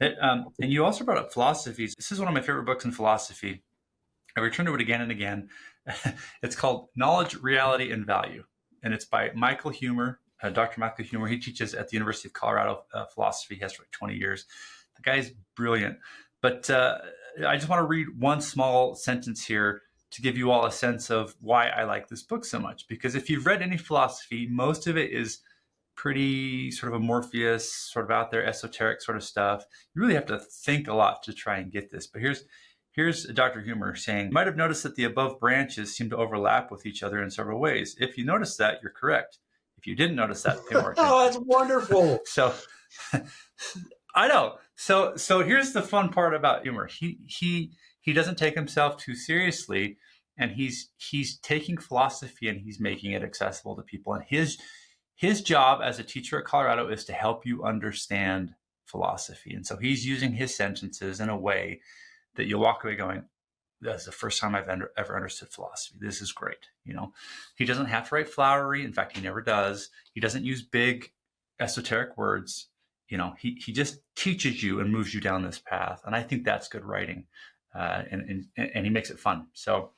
And you also brought up philosophies. This is one of my favorite books in philosophy. I return to it again and again. It's called Knowledge, Reality, and Value. And it's by Michael Huemer, Dr. Michael Huemer. He teaches at the University of Colorado philosophy. He has for like 20 years. The guy's brilliant. But I just want to read one small sentence here to give you all a sense of why I like this book so much. Because if you've read any philosophy, most of it is pretty sort of amorphous, sort of out there, esoteric sort of stuff. You really have to think a lot to try and get this. But here's Dr. Huemer saying, "You might have noticed that the above branches seem to overlap with each other in several ways. If you notice that, you're correct. If you didn't notice that, pay more attention." Oh, that's wonderful. So I know. So here's the fun part about Huemer. He doesn't take himself too seriously, and he's taking philosophy and he's making it accessible to people. And his job as a teacher at Colorado is to help you understand philosophy. And so he's using his sentences in a way that you'll walk away going, "That's the first time I've ever understood philosophy. This is great." He doesn't have to write flowery. In fact, he never does. He doesn't use big esoteric words. He just teaches you and moves you down this path. And I think that's good writing. And he makes it fun. So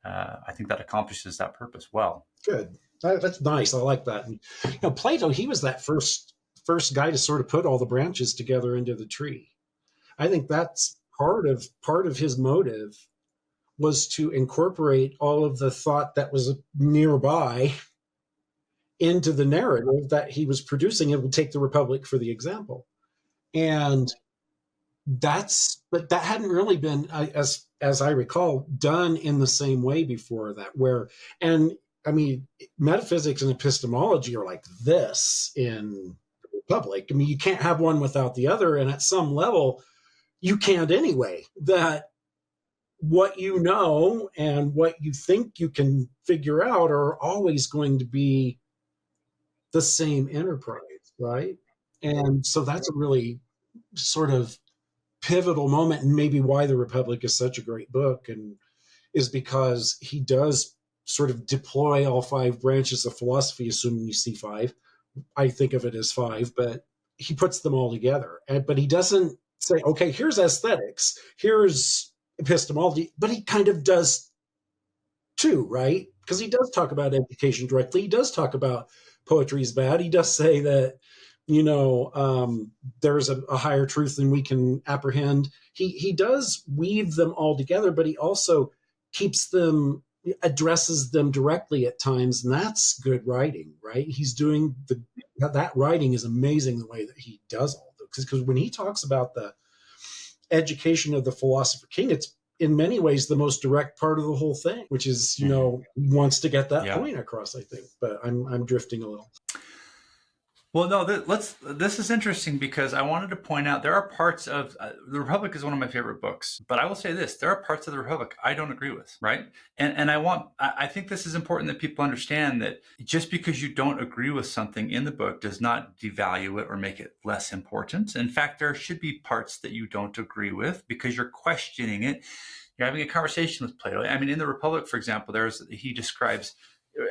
I think that accomplishes that purpose well. Good. That's nice. I like that. And, Plato, he was that first guy to sort of put all the branches together into the tree. I think that's part of his motive was to incorporate all of the thought that was nearby into the narrative that he was producing. It would take the Republic for the example. And but that hadn't really been, as I recall, done in the same way before that, metaphysics and epistemology are like this in the Republic. You can't have one without the other. And at some level, you can't anyway. That what you know and what you think you can figure out are always going to be the same enterprise, right? And so that's a really sort of pivotal moment, and maybe why the Republic is such a great book, and is because he does sort of deploy all 5 branches of philosophy, assuming you see 5. I think of it as 5, but he puts them all together. But he doesn't say, okay, here's aesthetics, here's epistemology, but he kind of does too, right? Because he does talk about education directly. He does talk about poetry is bad. He does say that, there's a higher truth than we can apprehend. He does weave them all together, but he also addresses them directly at times, and that's good writing, right? He's doing that writing is amazing, the way that he does all of it. Because when he talks about the education of the philosopher king, it's in many ways the most direct part of the whole thing, which is, he wants to get that point across, I think. But I'm drifting a little. Well, no, this is interesting because I wanted to point out there are parts of The Republic is one of my favorite books, but I will say this, there are parts of The Republic I don't agree with, right? And I think this is important that people understand that just because you don't agree with something in the book does not devalue it or make it less important. In fact, there should be parts that you don't agree with because you're questioning it. You're having a conversation with Plato. I mean, in The Republic, for example, he describes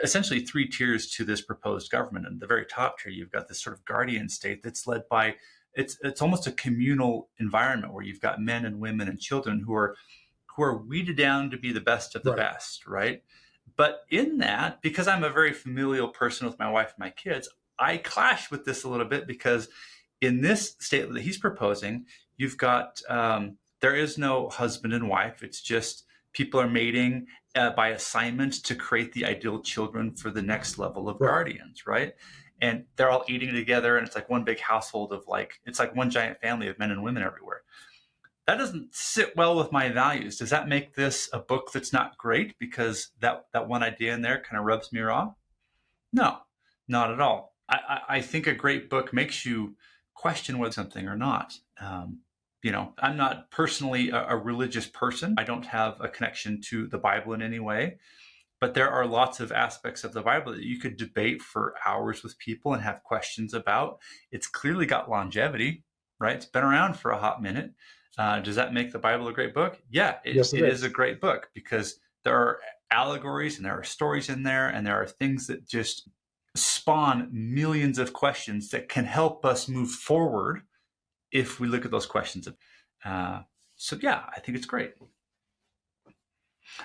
essentially 3 tiers to this proposed government. And the very top tier, you've got this sort of guardian state that's led by, it's almost a communal environment where you've got men and women and children who are weeded down to be the best of the best, right? But in that, because I'm a very familial person with my wife and my kids, I clash with this a little bit because in this state that he's proposing, you've got, there is no husband and wife. It's just people are mating by assignment to create the ideal children for the next level of guardians, right? And they're all eating together, and it's like one big household of it's like one giant family of men and women everywhere. That doesn't sit well with my values. Does that make this a book that's not great because that one idea in there kind of rubs me raw? No. Not at all. I think a great book makes you question whether something or not. I'm not personally a religious person. I don't have a connection to the Bible in any way, but there are lots of aspects of the Bible that you could debate for hours with people and have questions about. It's clearly got longevity, right? It's been around for a hot minute. Does that make the Bible a great book? Yeah, Yes, it is a great book because there are allegories and there are stories in there and there are things that just spawn millions of questions that can help us move forward if we look at those questions. So yeah, I think it's great.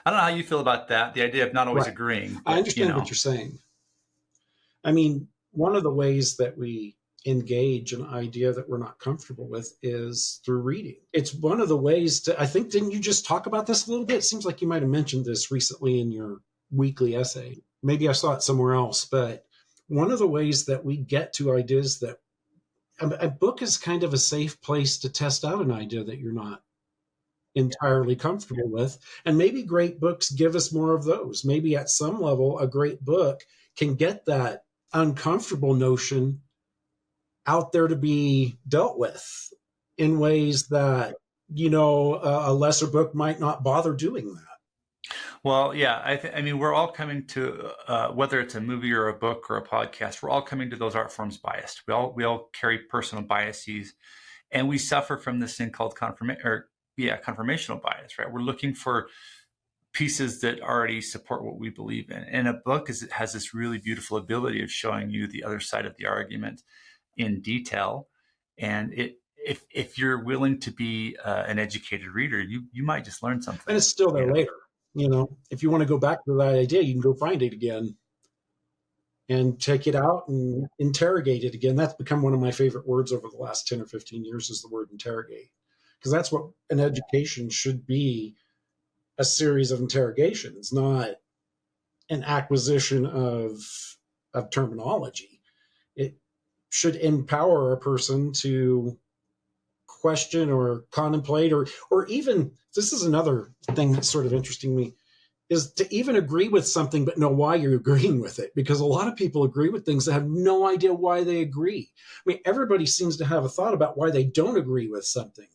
I don't know how you feel about that, the idea of not always Right. agreeing. I But, understand what you're saying. I mean, one of the ways that we engage an idea that we're not comfortable with is through reading. It's one of the ways to, I think, didn't you just talk about this a little bit? It seems like you might have mentioned this recently in your weekly essay. Maybe I saw it somewhere else, but one of the ways that we get to ideas that a book is kind of a safe place to test out an idea that you're not entirely comfortable with. And maybe great books give us more of those. Maybe at some level, a great book can get that uncomfortable notion out there to be dealt with in ways that, a lesser book might not bother doing that. Well, yeah, I mean, we're all coming to whether it's a movie or a book or a podcast. We're all coming to those art forms biased. We all carry personal biases, and we suffer from this thing called confirmational bias. Right? We're looking for pieces that already support what we believe in. And a book has this really beautiful ability of showing you the other side of the argument in detail, and if you're willing to be an educated reader, you might just learn something. And it's still there later. If you want to go back to that idea, you can go find it again and check it out and interrogate it again. That's become one of my favorite words over the last 10 or 15 years is the word interrogate, because that's what an education should be, a series of interrogations, not an acquisition of terminology. It should empower a person to question or contemplate or even, this is another thing that's sort of interesting to me, is to even agree with something but know why you're agreeing with it, because a lot of people agree with things that have no idea why they agree. I mean, everybody seems to have a thought about why they don't agree with something,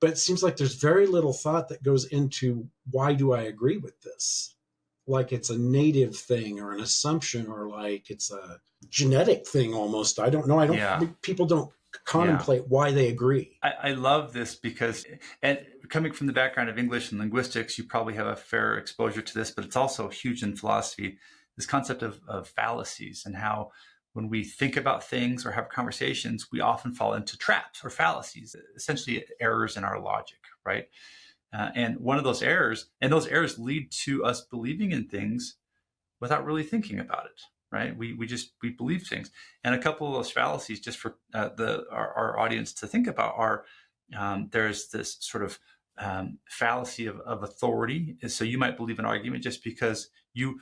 but it seems like there's very little thought that goes into why do I agree with this, like it's a native thing or an assumption or like it's a genetic thing almost. I don't know. People don't contemplate why they agree. I love this because, and coming from the background of English and linguistics, you probably have a fair exposure to this, but it's also huge in philosophy, this concept of fallacies and how when we think about things or have conversations, we often fall into traps or fallacies, essentially errors in our logic, right? And one of those errors, and those errors lead to us believing in things without really thinking about it, right? We believe things. And a couple of those fallacies, just for our audience to think about, are there's this sort of fallacy of authority. So you might believe an argument just because you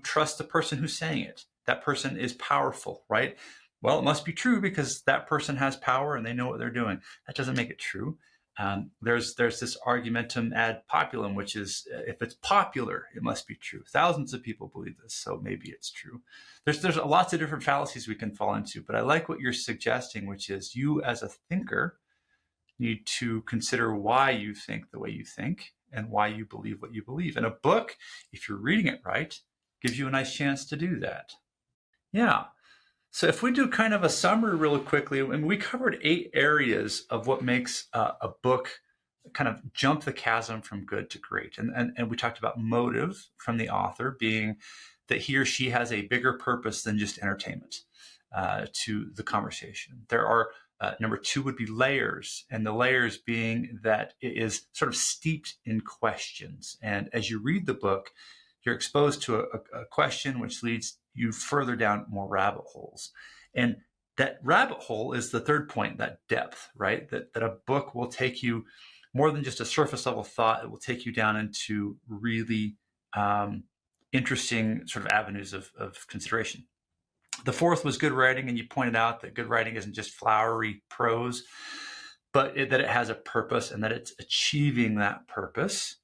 trust the person who's saying it. That person is powerful, right? Well, it must be true because that person has power and they know what they're doing. That doesn't make it true. There's this argumentum ad populum, which is if it's popular, it must be true. Thousands of people believe this, so maybe it's true. There's lots of different fallacies we can fall into, but I like what you're suggesting, which is you as a thinker need to consider why you think the way you think and why you believe what you believe. And a book, if you're reading it right, gives you a nice chance to do that. Yeah. So if we do kind of a summary really quickly, and we covered 8 areas of what makes a book kind of jump the chasm from good to great. And we talked about motive from the author being that he or she has a bigger purpose than just entertainment to the conversation. There are, number 2 would be layers, and the layers being that it is sort of steeped in questions. And as you read the book, you're exposed to a question which leads you further down more rabbit holes. And that rabbit hole is the third point, that depth, right? That a book will take you more than just a surface level thought. It will take you down into really interesting sort of avenues of consideration. The 4th was good writing, and you pointed out that good writing isn't just flowery prose, but that it has a purpose and that it's achieving that purpose.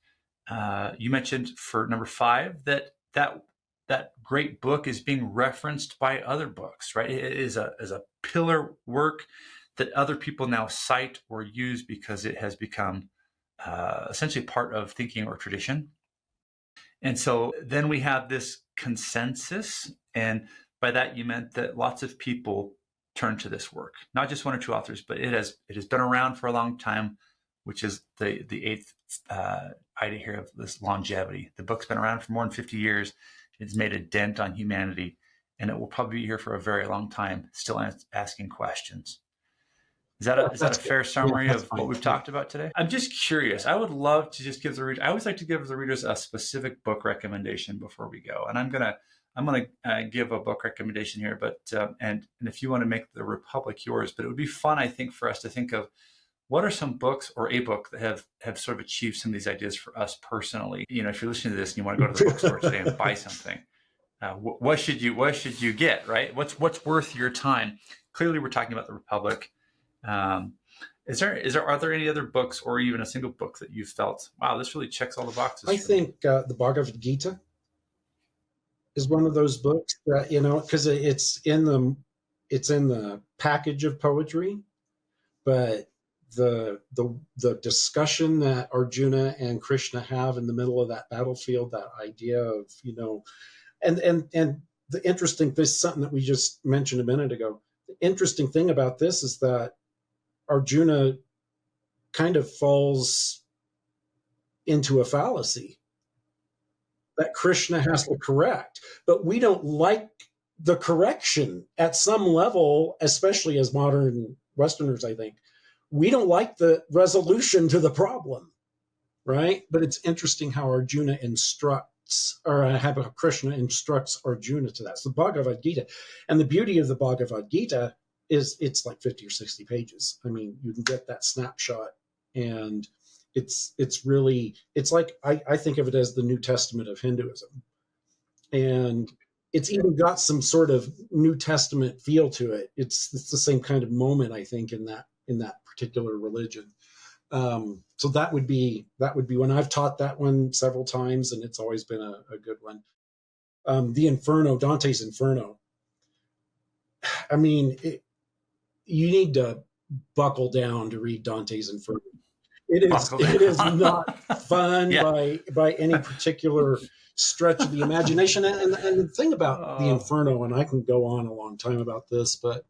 You mentioned for number 5 that that great book is being referenced by other books, right? It is a pillar work that other people now cite or use because it has become essentially part of thinking or tradition. And so then we have this consensus, and by that you meant that lots of people turn to this work, not just one or two authors, but it has been around for a long time, which is the eighth idea here of this longevity. The book's been around for more than 50 years. It's made a dent on humanity, and it will probably be here for a very long time, still asking questions. Is that a fair summary of what we've talked about today? I'm just curious. I would love to just give the reader. I always like to give the readers a specific book recommendation before we go, and I'm gonna give a book recommendation here. But and if you want to make the Republic yours, but it would be fun, I think, for us to think of what are some books or a book that have sort of achieved some of these ideas for us personally. You know, if you're listening to this and you want to go to the bookstore today and buy something, what should you get? Right? What's worth your time? Clearly, we're talking about the Republic. Are there any other books or even a single book that you felt, wow, this really checks all the boxes? I think the Bhagavad Gita is one of those books that, because it's in the package of poetry, but the discussion that Arjuna and Krishna have in the middle of that battlefield, that idea of, and the interesting, this is something that we just mentioned a minute ago. The interesting thing about this is that Arjuna kind of falls into a fallacy that Krishna has to correct, but we don't like the correction at some level, especially as modern Westerners, I think. We don't like the resolution to the problem, right? But it's interesting how Arjuna instructs, or how Krishna instructs Arjuna to that. It's the Bhagavad Gita. And the beauty of the Bhagavad Gita is it's like 50 or 60 pages. I mean, you can get that snapshot, and it's really, it's like, I think of it as the New Testament of Hinduism. And it's even got some sort of New Testament feel to it. It's the same kind of moment, I think, in that particular religion. So that would be when I've taught that one several times, and it's always been a good one. The Inferno, Dante's Inferno. I mean, you need to buckle down to read Dante's Inferno. It is not fun by any particular stretch of the imagination. And the thing about the Inferno, and I can go on a long time about this, but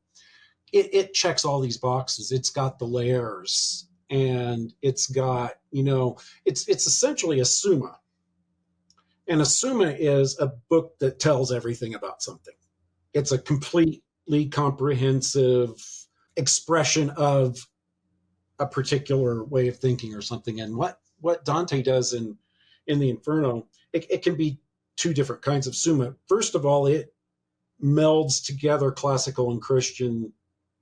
it checks all these boxes. It's got the layers, and it's got, it's essentially a summa. And a summa is a book that tells everything about something. It's a completely comprehensive expression of a particular way of thinking or something. And what Dante does in the Inferno, it can be two different kinds of summa. First of all, it melds together classical and Christian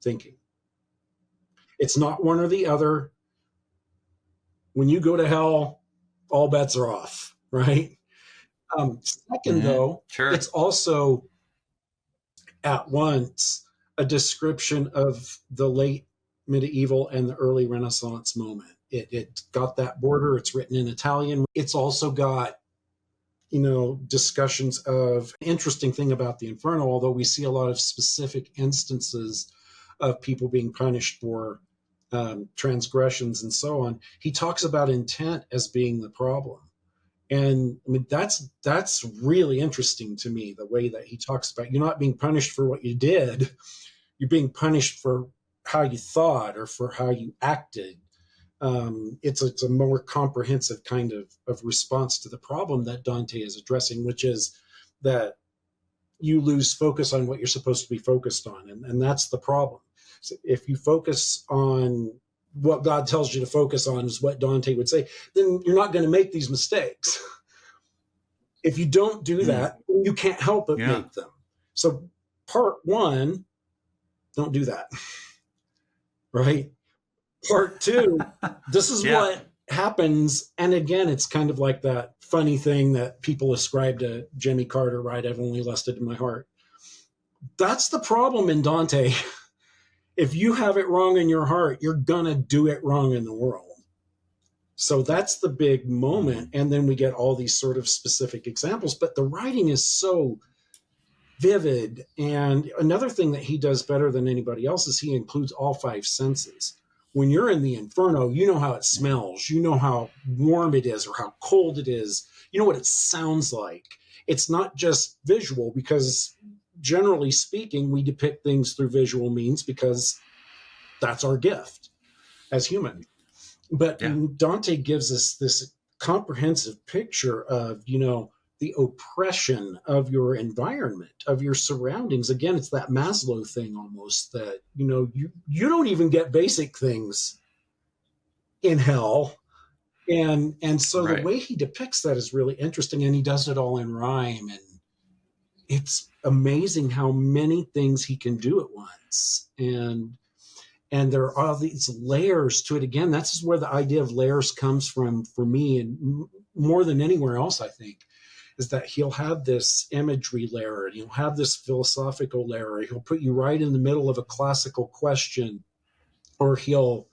thinking. It's not one or the other. When you go to hell, all bets are off, right? Second, though, it's also at once a description of the late medieval and the early Renaissance moment. It got that border. It's written in Italian. It's also got, discussions of interesting thing about the Inferno, although we see a lot of specific instances of people being punished for transgressions and so on. He talks about intent as being the problem. And I mean, that's really interesting to me, the way that he talks about, you're not being punished for what you did. You're being punished for how you thought or for how you acted. It's a more comprehensive kind of response to the problem that Dante is addressing, which is that you lose focus on what you're supposed to be focused on. And that's the problem. So if you focus on what God tells you to focus on, is what Dante would say, then you're not going to make these mistakes. If you don't do that, you can't help but make them. So part one, don't do that. Right? Part two, this is what happens. And again, it's kind of like that funny thing that people ascribe to Jimmy Carter, right? I've only lusted in my heart. That's the problem in Dante. If you have it wrong in your heart, you're going to do it wrong in the world. So that's the big moment. And then we get all these sort of specific examples, but the writing is so vivid. And another thing that he does better than anybody else is he includes all five senses. When you're in the inferno, you know how it smells, you know how warm it is or how cold it is, you know what it sounds like. It's not just visual, because generally speaking, we depict things through visual means because that's our gift as humans. But Dante gives us this comprehensive picture of, the oppression of your environment, of your surroundings. Again, it's that Maslow thing almost, that, you don't even get basic things in hell. And so the way he depicts that is really interesting, and he does it all in rhyme. And it's amazing how many things he can do at once. And there are all these layers to it. Again, that's where the idea of layers comes from for me, and more than anywhere else, I think, is that he'll have this imagery layer, and he'll have this philosophical layer. He'll put you right in the middle of a classical question, or he'll,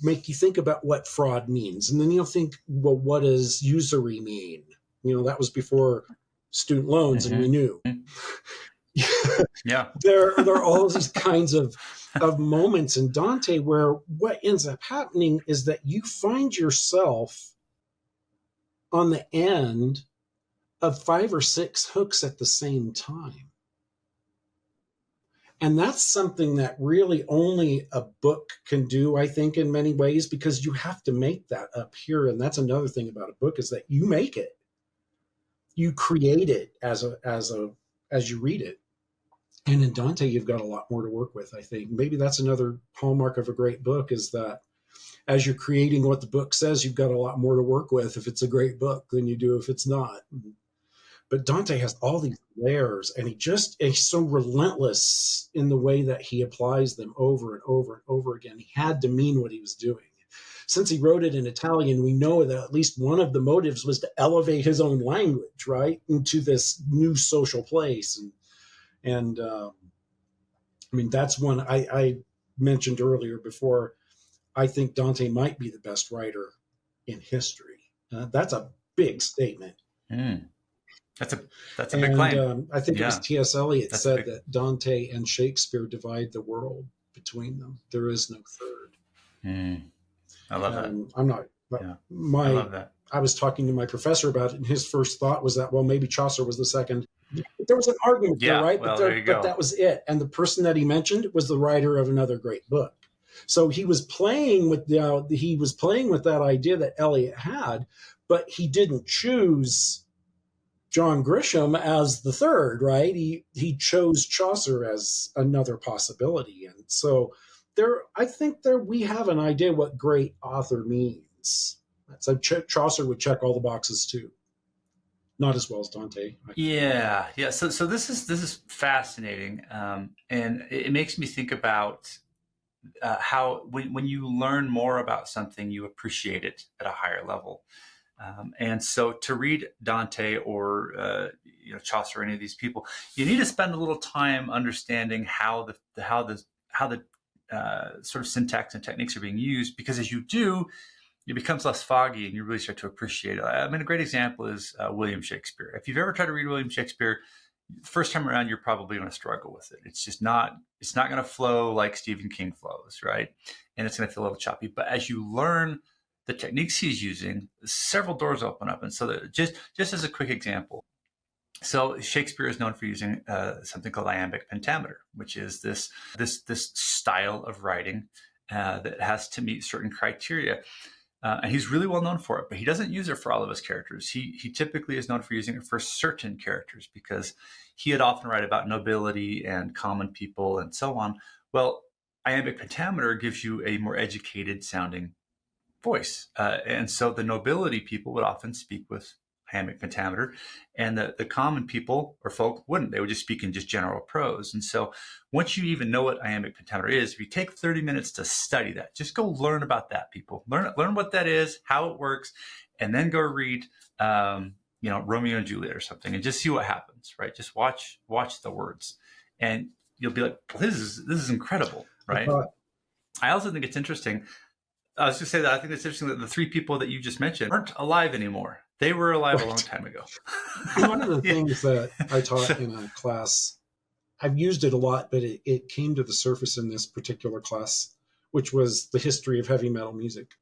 make you think about what fraud means. And then you'll think, well, what does usury mean? That was before student loans, and we knew. Yeah. There are all these kinds of moments in Dante where what ends up happening is that you find yourself on the end of 5 or 6 hooks at the same time. And that's something that really only a book can do, I think, in many ways, because you have to make that up here. And that's another thing about a book, is that you make it. You create it as you read it. And in Dante, you've got a lot more to work with, I think. Maybe that's another hallmark of a great book, is that as you're creating what the book says, you've got a lot more to work with if it's a great book than you do if it's not. But Dante has all these layers, and he's so relentless in the way that he applies them over and over and over again. He had to mean what he was doing. Since he wrote it in Italian, we know that at least one of the motives was to elevate his own language, right, into this new social place. And that's one I mentioned earlier before. I think Dante might be the best writer in history. That's a big statement. That's a big claim. I think it was T.S. Eliot said that Dante and Shakespeare divide the world between them. There is no third. I love that. I'm not. I love that. I was talking to my professor about it, and his first thought was that, well, maybe Chaucer was the second. There was an argument there, right? Well, but that was it. And the person that he mentioned was the writer of another great book. So he was playing with that idea that Eliot had, but he didn't choose John Grisham as the third, right? He chose Chaucer as another possibility. And so I think we have an idea what great author means. So Chaucer would check all the boxes too. Not as well as Dante. Yeah. So this is fascinating, and it makes me think about how when you learn more about something, you appreciate it at a higher level. And so to read Dante or Chaucer or any of these people, you need to spend a little time understanding how the sort of syntax and techniques are being used, because as you do, it becomes less foggy and you really start to appreciate it. I mean, a great example is William Shakespeare. If you've ever tried to read William Shakespeare, first time around, you're probably going to struggle with it. It's just not going to flow like Stephen King flows, right? And it's going to feel a little choppy. But as you learn the techniques he's using, several doors open up. And so just as a quick example, so Shakespeare is known for using something called iambic pentameter, which is this style of writing that has to meet certain criteria. And he's really well known for it, but he doesn't use it for all of his characters. He typically is known for using it for certain characters, because he had often write about nobility and common people and so on. Well, iambic pentameter gives you a more educated sounding voice. And so the nobility people would often speak with iambic pentameter, and the common people or folk wouldn't. They would just speak in just general prose. And so once you even know what iambic pentameter is, if you take 30 minutes to study that, just go learn about that, people. Learn what that is, how it works, and then go read Romeo and Juliet or something, and just see what happens, right? Just watch the words, and you'll be like, this is incredible, right? I also think it's interesting. I was just saying that I think it's interesting that the three people that you just mentioned aren't alive anymore. They were alive a long Right. time ago. One of the Yeah. things that I taught So, in a class, I've used it a lot, but it came to the surface in this particular class, which was the history of heavy metal music,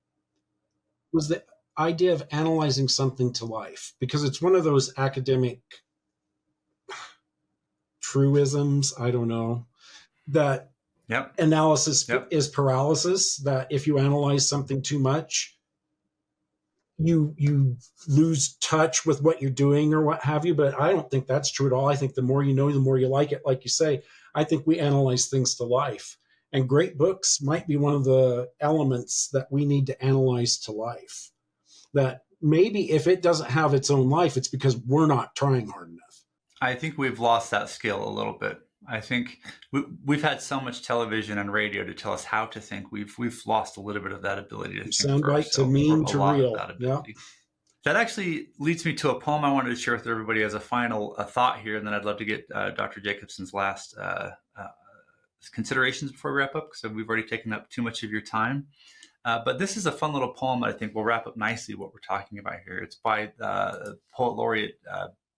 was the idea of analyzing something to life, because it's one of those academic truisms, I don't know, that yep. analysis Yep. is paralysis, that if you analyze something too much, you lose touch with what you're doing or what have you. But I don't think that's true at all. I think the more you know, the more you like it. Like you say, I think we analyze things to life, and great books might be one of the elements that we need to analyze to life. That maybe if it doesn't have its own life, it's because we're not trying hard enough. I think we've lost that skill a little bit. I think we've had so much television and radio to tell us how to think. We've lost a little bit of that ability to think for Soundbite to ourselves, or meme a to lot of real. that Yeah. ability. That actually leads me to a poem I wanted to share with everybody as a final thought here, and then I'd love to get Dr. Jacobsen's last considerations before we wrap up, because we've already taken up too much of your time. But this is a fun little poem that I think will wrap up nicely what we're talking about here. It's by poet laureate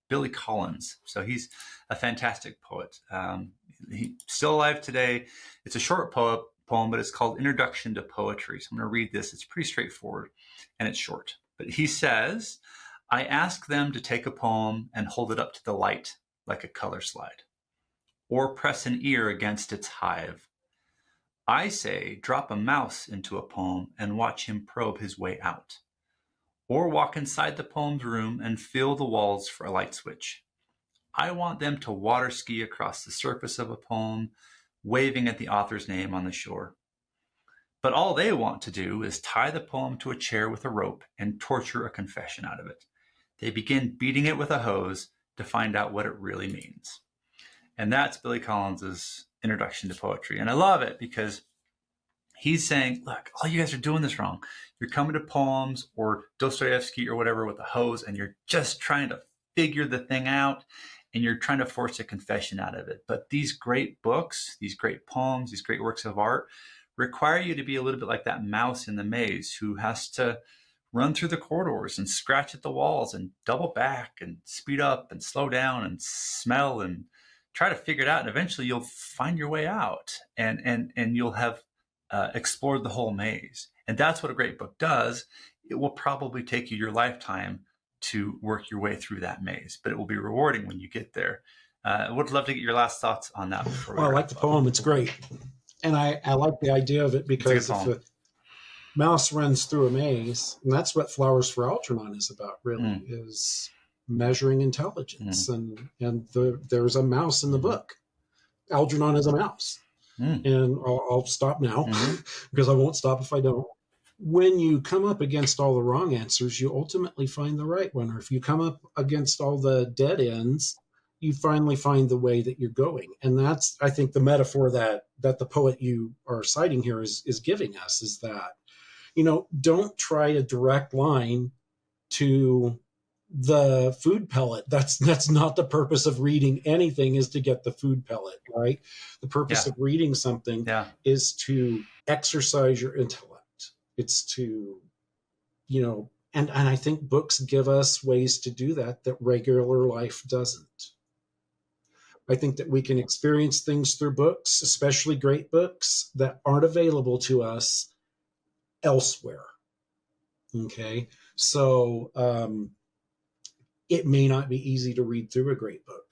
Billy Collins. So he's a fantastic poet. He's still alive today. It's a short poem, but it's called Introduction to Poetry. So I'm going to read this. It's pretty straightforward and it's short. But he says, I ask them to take a poem and hold it up to the light like a color slide, or press an ear against its hive. I say, drop a mouse into a poem and watch him probe his way out. Or walk inside the poem's room and feel the walls for a light switch. I want them to water ski across the surface of a poem, waving at the author's name on the shore. But all they want to do is tie the poem to a chair with a rope and torture a confession out of it. They begin beating it with a hose to find out what it really means. And that's Billy Collins's Introduction to Poetry. And I love it because he's saying, look, all you guys are doing this wrong. You're coming to poems or Dostoevsky or whatever with a hose, and you're just trying to figure the thing out, and you're trying to force a confession out of it. But these great books, these great poems, these great works of art require you to be a little bit like that mouse in the maze who has to run through the corridors and scratch at the walls and double back and speed up and slow down and smell and try to figure it out. And eventually you'll find your way out, and you'll have explored the whole maze. And that's what a great book does. It will probably take you your lifetime to work your way through that maze, but it will be rewarding when you get there. I would love to get your last thoughts on that before we Well, I wrap like the up. poem. It's great. And I like the idea of it because if a mouse runs through a maze, and that's what Flowers for Algernon is about, really, is measuring intelligence. And there's a mouse in the book. Algernon is a mouse. And I'll stop now because I won't stop if I don't. When you come up against all the wrong answers, you ultimately find the right one. Or if you come up against all the dead ends, you finally find the way that you're going. And that's, I think, the metaphor that the poet you are citing here is giving us, is that, don't try a direct line to the food pellet. That's not the purpose of reading anything, is to get the food pellet, right? The purpose of reading something is to exercise your intellect. It's to, and I think books give us ways to do that regular life doesn't. I think that we can experience things through books, especially great books, that aren't available to us elsewhere. Okay. So, it may not be easy to read through a great book,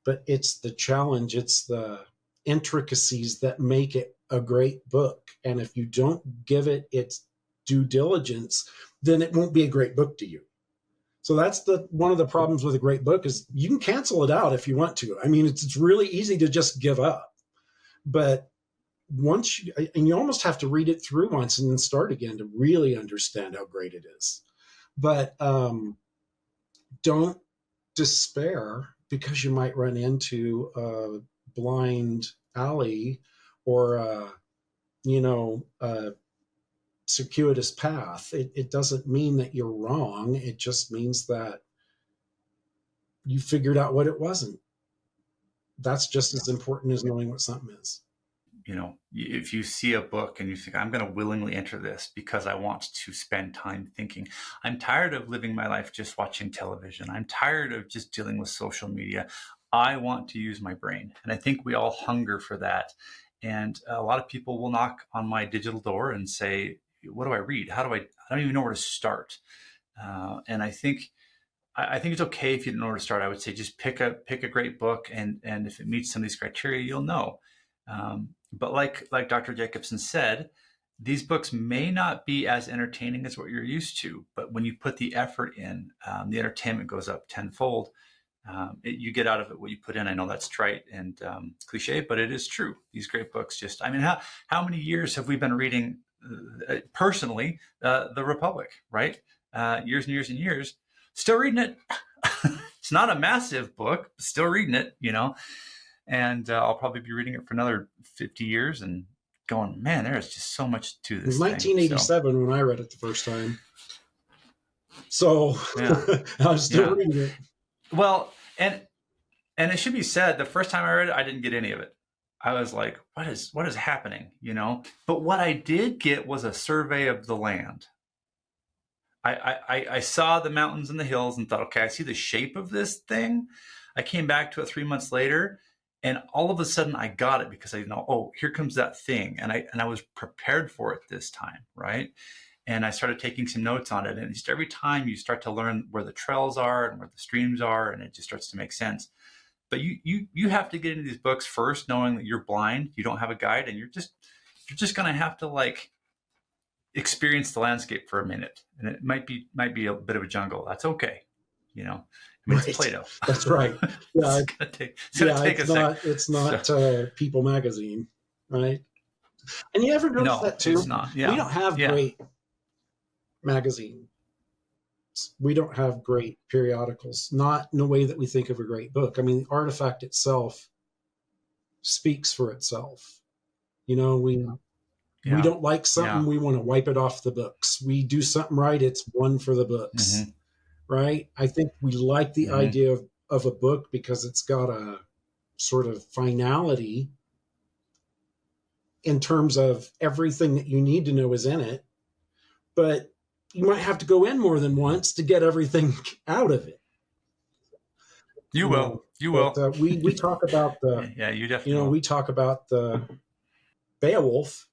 but it's the challenge, it's the intricacies that make it a great book. And if you don't give it its due diligence, then it won't be a great book to you. So that's one of the problems with a great book, is you can cancel it out if you want to. I mean, it's really easy to just give up. But and you almost have to read it through once and then start again to really understand how great it is. But don't despair because you might run into a blind alley or a circuitous path. It doesn't mean that you're wrong. It just means that you figured out what it wasn't. That's just as important as knowing what something is. if you see a book and you think, I'm going to willingly enter this because I want to spend time thinking. I'm tired of living my life just watching television. I'm tired of just dealing with social media. I want to use my brain. And I think we all hunger for that. And a lot of people will knock on my digital door and say, what do I read? I don't even know where to start. And I think it's okay if you don't know where to start. I would say just pick a great book, and if it meets some of these criteria, you'll know. But like Dr. Jacobsen said, these books may not be as entertaining as what you're used to, but when you put the effort in, the entertainment goes up tenfold. You get out of it what you put in. I know that's trite and cliche, but it is true. These great books how many years have we been reading personally The Republic, right? Years and years and years. Still reading it. It's not a massive book, but still reading it, and I'll probably be reading it for another 50 years and going, man, there's just so much to this. It was 1987 when I read it the first time. So yeah. I was still reading it. Well, and it should be said, the first time I read it, I didn't get any of it. I was like, what is happening, But what I did get was a survey of the land. I saw the mountains and the hills and thought, okay, I see the shape of this thing. I came back to it 3 months later, and all of a sudden I got it because I know, oh, here comes that thing. And I was prepared for it this time, right? And I started taking some notes on it. And just every time you start to learn where the trails are and where the streams are, and it just starts to make sense. But you have to get into these books first, knowing that you're blind, you don't have a guide, and you're just going to have to experience the landscape for a minute. And it might be a bit of a jungle. That's okay. Right. It's Plato. That's right. Yeah, it's gonna take a second. It's not People magazine, right? And you ever notice that too? It's not. Yeah. We don't have great magazines. We don't have great periodicals, not in the way that we think of a great book. I mean, the artifact itself speaks for itself. We don't like something, we want to wipe it off the books. We do something right, it's one for the books, right? I think we like the idea of a book because it's got a sort of finality in terms of everything that you need to know is in it. But you might have to go in more than once to get everything out of it. You will. We talk about the you definitely we talk about the Beowulf.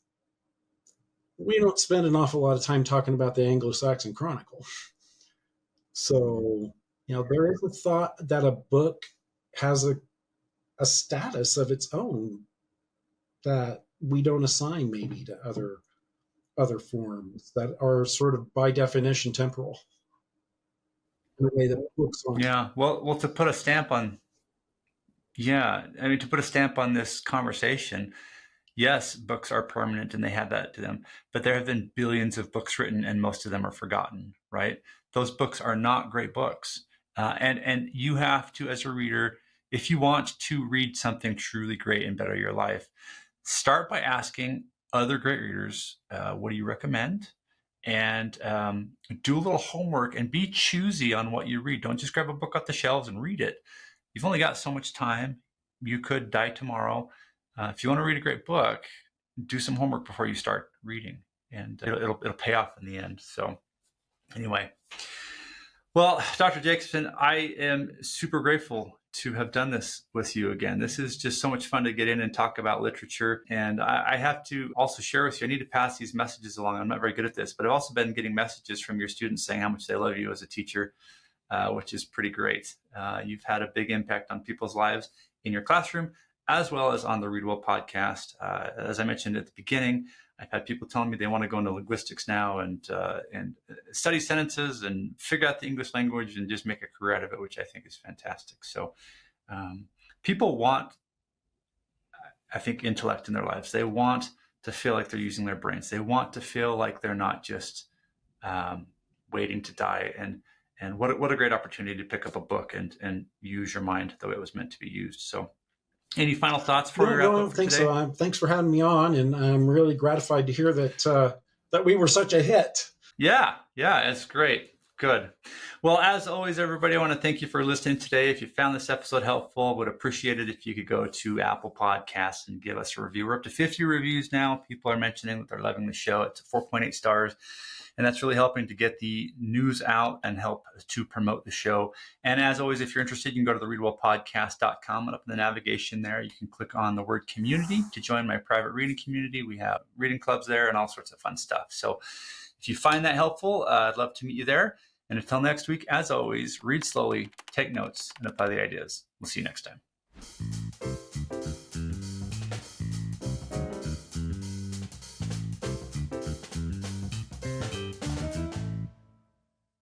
We don't spend an awful lot of time talking about the Anglo-Saxon Chronicle. So there is a thought that a book has a status of its own that we don't assign maybe to other forms that are sort of by definition temporal in the way that books are. Yeah. Well, to put a stamp on this conversation, yes, books are permanent and they have that to them, but there have been billions of books written and most of them are forgotten, right? Those books are not great books. And you have to, as a reader, if you want to read something truly great and better your life, start by asking other great readers, what do you recommend? And do a little homework and be choosy on what you read. Don't just grab a book off the shelves and read it. You've only got so much time. You could die tomorrow. If you want to read a great book, do some homework before you start reading, and it'll pay off in the end. So anyway, well, Dr. Jacobsen, I am super grateful to have done this with you again. This is just so much fun to get in and talk about literature. And I have to also share with you, I need to pass these messages along. I'm not very good at this, but I've also been getting messages from your students saying how much they love you as a teacher, which is pretty great. You've had a big impact on people's lives in your classroom, as well as on the Read Well podcast. As I mentioned at the beginning, I've had people telling me they want to go into linguistics now and study sentences and figure out the English language and just make a career out of it, which I think is fantastic. So people want, I think, intellect in their lives. They want to feel like they're using their brains. They want to feel like they're not just waiting to die. And what a great opportunity to pick up a book and use your mind the way it was meant to be used. So any final thoughts for I don't think today? So. Thanks for having me on, and I'm really gratified to hear that we were such a hit. Yeah, it's great. Good. Well, as always, everybody, I want to thank you for listening today. If you found this episode helpful, would appreciate it if you could go to Apple Podcasts and give us a review. We're up to 50 reviews now. People are mentioning that they're loving the show. It's 4.8 stars. And that's really helping to get the news out and help to promote the show. And as always, if you're interested, you can go to the readwellpodcast.com, and up in the navigation there, you can click on the word community to join my private reading community. We have reading clubs there and all sorts of fun stuff. So if you find that helpful, I'd love to meet you there. And until next week, as always, read slowly, take notes, and apply the ideas. We'll see you next time.